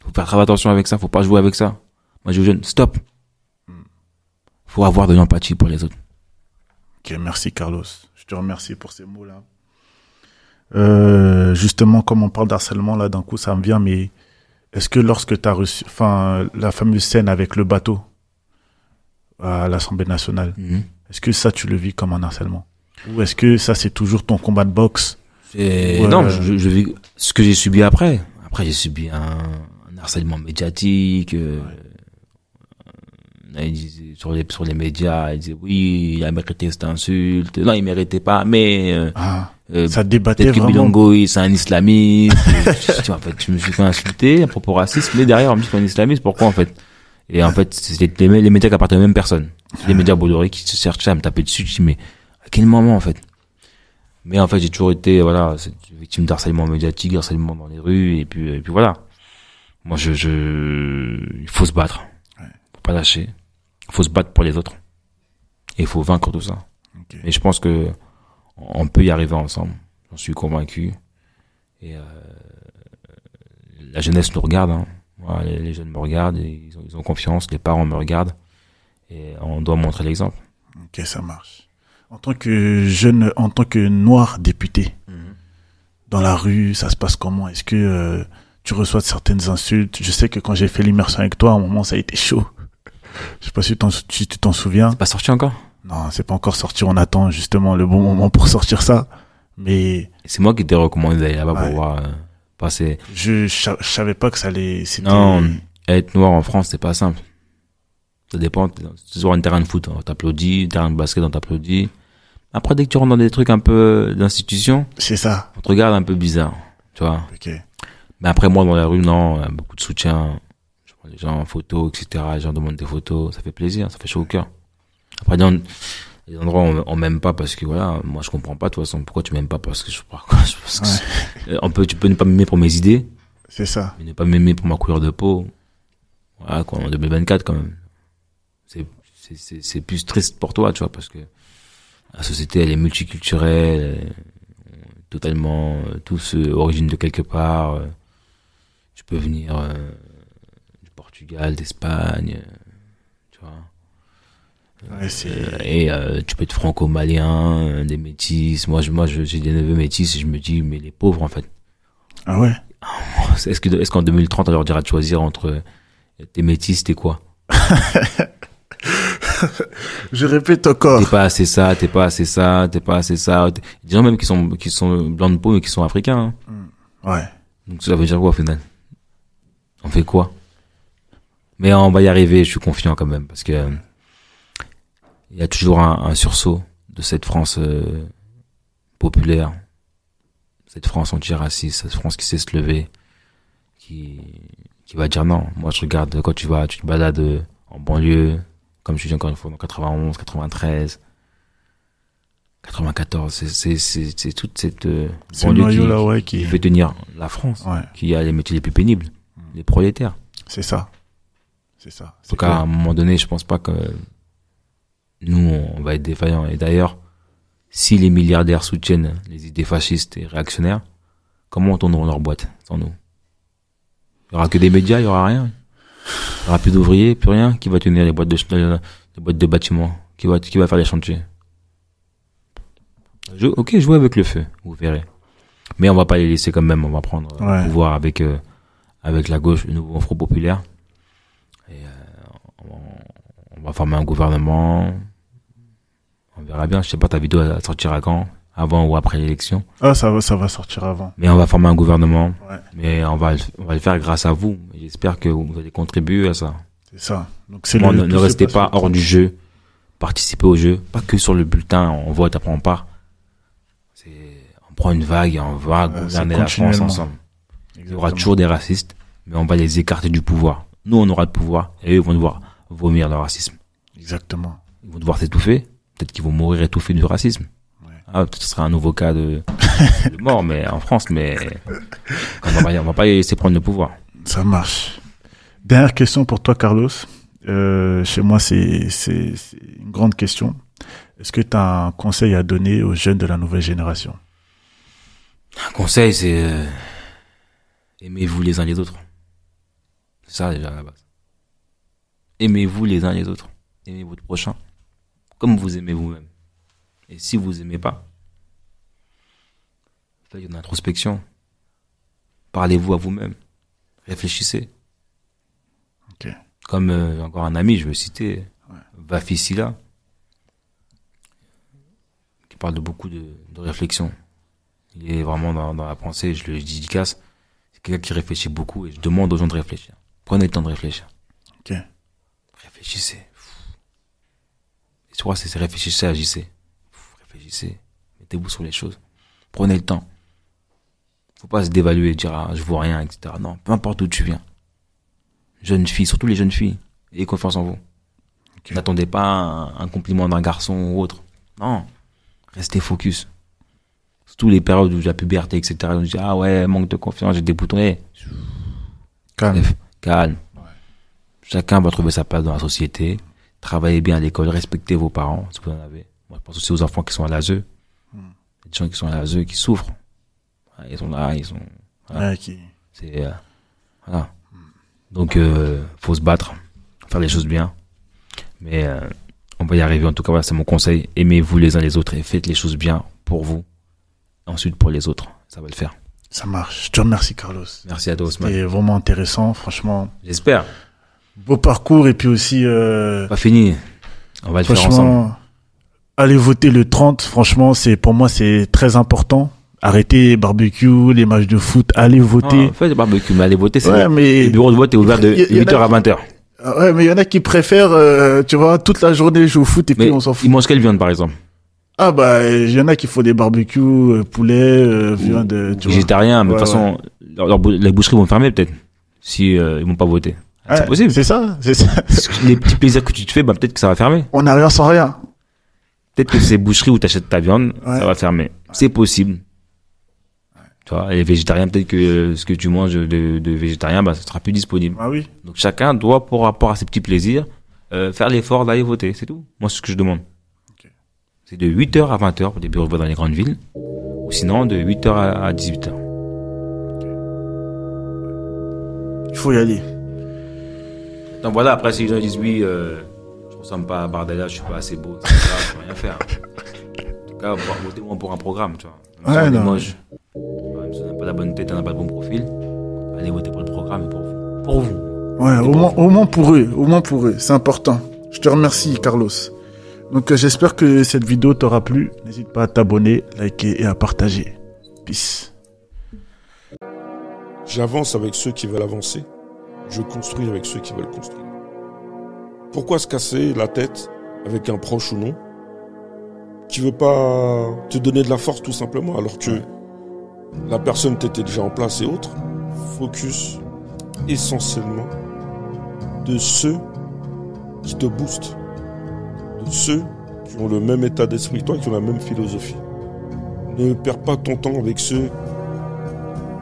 Faut faire très attention avec ça, faut pas jouer avec ça. Moi je dis aux jeunes, stop. Faut avoir de l'empathie pour les autres. Ok, merci Carlos. Je te remercie pour ces mots-là. Justement, comme on parle d'harcèlement, là, d'un coup, ça me vient, mais est-ce que lorsque tu as reçu, la fameuse scène avec le bateau à l'Assemblée nationale, est-ce que ça, tu le vis comme un harcèlement? Ou est-ce que ça, c'est toujours ton combat de boxe? Non, je vis ce que j'ai subi après. Après, j'ai subi un harcèlement médiatique, il disait, sur les médias, il disait oui, il a mérité cette insulte. Non, il méritait pas, mais ça débattait peut-être vraiment. Que Bilongo, c'est un islamiste. En fait, je me suis fait insulter à propos raciste, mais derrière, on me dit que c'est un islamiste. Pourquoi, en fait? Et en fait, c'était les médias qui appartenaient aux mêmes personnes. C'est les médias Bolloré qui se cherchaient à me taper dessus. Je dis, mais à quel moment, en fait? Mais en fait, j'ai toujours été, voilà, victime d'harcèlement médiatique, harcèlement dans les rues, et puis voilà. Moi, il faut se battre. Faut pas lâcher. Il faut se battre pour les autres. Et il faut vaincre tout ça. Okay. Et je pense que on peut y arriver ensemble. J'en suis convaincu. Et la jeunesse nous regarde. Hein. Voilà, les jeunes me regardent. Et ils ont confiance. Les parents me regardent. Et on doit montrer l'exemple. Ok, ça marche. En tant que jeune, en tant que noir député, dans la rue, ça se passe comment? Est-ce que tu reçois certaines insultes? Je sais que quand j'ai fait l'immersion avec toi, à un moment, ça a été chaud. Je sais pas si tu t'en souviens. C'est pas sorti encore? Non, c'est pas encore sorti. On attend justement le bon moment pour sortir ça. Mais c'est moi qui t'ai recommandé d'aller là-bas pour voir passer. Je savais pas que ça allait. Non, être noir en France, c'est pas simple. Ça dépend. C'est sur un terrain de foot, on t'applaudit. Terrain de basket, on t'applaudit. Après, dès que tu rentres dans des trucs un peu d'institution, c'est ça. On te regarde un peu bizarre, tu vois. Ok. Mais après, moi, dans la rue, non, beaucoup de soutien. Les gens en photo, etc. Les gens demandent des photos. Ça fait plaisir, ça fait chaud au cœur. Après, dans les endroits où on m'aime pas parce que voilà, moi je comprends pas de toute façon. Pourquoi tu m'aimes pas? Parce que tu peux ne pas m'aimer pour mes idées. C'est ça. Mais ne pas m'aimer pour ma couleur de peau. Voilà, quoi, en 2024 quand même. C'est plus triste pour toi, tu vois, parce que la société elle est multiculturelle, totalement tous origines de quelque part. Tu peux venir Portugal, d'Espagne, tu vois. Ouais, et tu peux être franco-malien, des métis. Moi, j'ai des neveux métis et je me dis, mais les pauvres, en fait. Ah ouais? Est-ce qu'en 2030, on leur dira de choisir entre t'es métis, t'es quoi? Je répète encore. T'es pas assez ça, t'es pas assez ça, t'es pas assez ça. Des gens même qui sont blancs de peau mais qui sont africains. Hein. Ouais. Donc ça veut dire quoi au final? On fait quoi? Mais on va y arriver, je suis confiant quand même, parce que il y a toujours un sursaut de cette France populaire, cette France anti-raciste, cette France qui sait se lever, qui va dire non. Moi, je regarde quand tu te balades en banlieue, comme je dis encore une fois, dans 91, 93, 94, c'est toute cette banlieue qui fait tenir la France, qui a les métiers les plus pénibles, les prolétaires. C'est ça. Donc à un moment donné, je pense pas que nous, on va être défaillants. Et d'ailleurs, si les milliardaires soutiennent les idées fascistes et réactionnaires, comment tourneront leurs boîtes sans nous? Il y aura que des médias, il y aura rien. Il y aura plus d'ouvriers, plus rien. Qui va tenir les boîtes de bâtiments? Qui va faire les chantiers? Ok, jouez avec le feu, vous verrez. Mais on va pas les laisser quand même. On va prendre le pouvoir avec la gauche, le nouveau Front populaire. Et on va former un gouvernement. On verra bien. Je sais pas, ta vidéo elle sortira quand? Avant ou après l'élection? Ah, ça va sortir avant. Mais on va former un gouvernement. Ouais. Mais on va le faire grâce à vous. J'espère que vous allez contribuer à ça. C'est ça. Donc ne restez pas hors du jeu. Participez au jeu. Pas que sur le bulletin, on vote, après on part. On prend une vague et on va gouverner la France ensemble. Exactement. Il y aura toujours des racistes, mais on va les écarter du pouvoir. Nous, on aura le pouvoir et eux, ils vont devoir vomir le racisme. Exactement. Ils vont devoir s'étouffer. Peut-être qu'ils vont mourir étouffés du racisme. Ouais. Peut-être que ce sera un nouveau cas de mort, mais en France, mais on va pas laisser prendre le pouvoir. Ça marche. Dernière question pour toi, Carlos. Chez moi, c'est une grande question. Est-ce que tu as un conseil à donner aux jeunes de la nouvelle génération? Un conseil, c'est aimez-vous les uns les autres. C'est ça déjà à la base. Aimez-vous les uns les autres. Aimez votre prochain comme vous aimez vous-même. Et si vous aimez pas, faites une introspection. Parlez-vous à vous-même. Réfléchissez. Okay. Comme encore un ami, je veux citer, Vafi Silla, qui parle de beaucoup de réflexion. Il est vraiment dans la pensée, je le dédicace. C'est quelqu'un qui réfléchit beaucoup et je demande aux gens de réfléchir. Prenez le temps de réfléchir. Okay. Réfléchissez. Et tu vois, c'est réfléchissez, agissez. Réfléchissez. Mettez-vous sur les choses. Prenez le temps. Faut pas se dévaluer et dire, je vois rien, etc. Non, peu importe d'où tu viens. Jeunes filles, surtout les jeunes filles, ayez confiance en vous. Okay. N'attendez pas un compliment d'un garçon ou autre. Non. Restez focus. Surtout les périodes où j'ai la puberté, etc. On dit, manque de confiance, j'ai déboutonné. Calme. Calme. Ouais. Chacun va trouver sa place dans la société. Travaillez bien à l'école, respectez vos parents, si vous en avez. Moi, je pense aussi aux enfants qui sont à l'ASE. Des gens qui sont à l'ASE, qui souffrent. Ils sont là, ils sont... Voilà. Ouais, c'est... voilà. Donc, faut se battre, faire les choses bien. Mais on va y arriver. En tout cas, voilà, c'est mon conseil. Aimez-vous les uns les autres et faites les choses bien pour vous. Ensuite, pour les autres, ça va le faire. Ça marche. Je te remercie, Carlos. Merci à toi, Ousmane. C'était vraiment intéressant, franchement. J'espère. Beau parcours et puis aussi... Pas fini. On va le faire ensemble. Allez voter le 30. Franchement, pour moi, c'est très important. Arrêtez les barbecues, les matchs de foot. Allez voter. Faites des barbecues, mais allez voter. Mais le bureau de vote est ouvert de 8h à 20h. Ouais, mais il y en a qui préfèrent, tu vois, toute la journée jouer au foot et puis on s'en fout. Ils mangent quelle viande, par exemple? Il y en a qui font des barbecues, poulet, viande, végétarien, mais de toute façon, les boucheries vont fermer, peut-être. Si, ils vont pas voter. C'est possible. C'est ça. Les petits plaisirs que tu te fais, peut-être que ça va fermer. On n'a rien sans rien. Peut-être que ces boucheries où t'achètes ta viande, ça va fermer. C'est possible. Tu vois, et les végétariens, peut-être que ce que tu manges de végétarien, ça sera plus disponible. Ah oui. Donc chacun doit, pour rapport à ses petits plaisirs, faire l'effort d'aller voter. C'est tout. Moi, c'est ce que je demande. Okay. C'est de 8h à 20h pour des bureaux de vote dans les grandes villes. Ou sinon, de 8h à 18h. Okay. Il faut y aller. Donc voilà, après, si les gens disent oui, je ressemble pas à Bardella, je suis pas assez beau, etc., je peux rien faire. En tout cas, votez moi pour un programme, tu vois. Même si on est moche. Même si on n'a pas la bonne tête, on n'a pas le bon profil, allez voter pour le programme et pour vous. Pour vous. Ouais, au moins pour eux. C'est important. Je te remercie, Carlos. Donc, j'espère que cette vidéo t'aura plu. N'hésite pas à t'abonner, liker et à partager. Peace. J'avance avec ceux qui veulent avancer. Je construis avec ceux qui veulent construire. Pourquoi se casser la tête avec un proche ou non, qui veut pas te donner de la force tout simplement, alors que la personne t'était déjà en place et autres. Focus essentiellement de ceux qui te boostent, de ceux qui ont le même état d'esprit que toi, qui ont la même philosophie. Ne perds pas ton temps avec ceux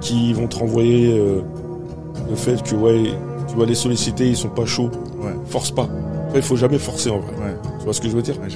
qui vont te renvoyer le fait que tu vas les solliciter, ils sont pas chauds. Ouais. Force pas. Il faut jamais forcer en vrai. Ouais. Tu vois ce que je veux dire? Ouais,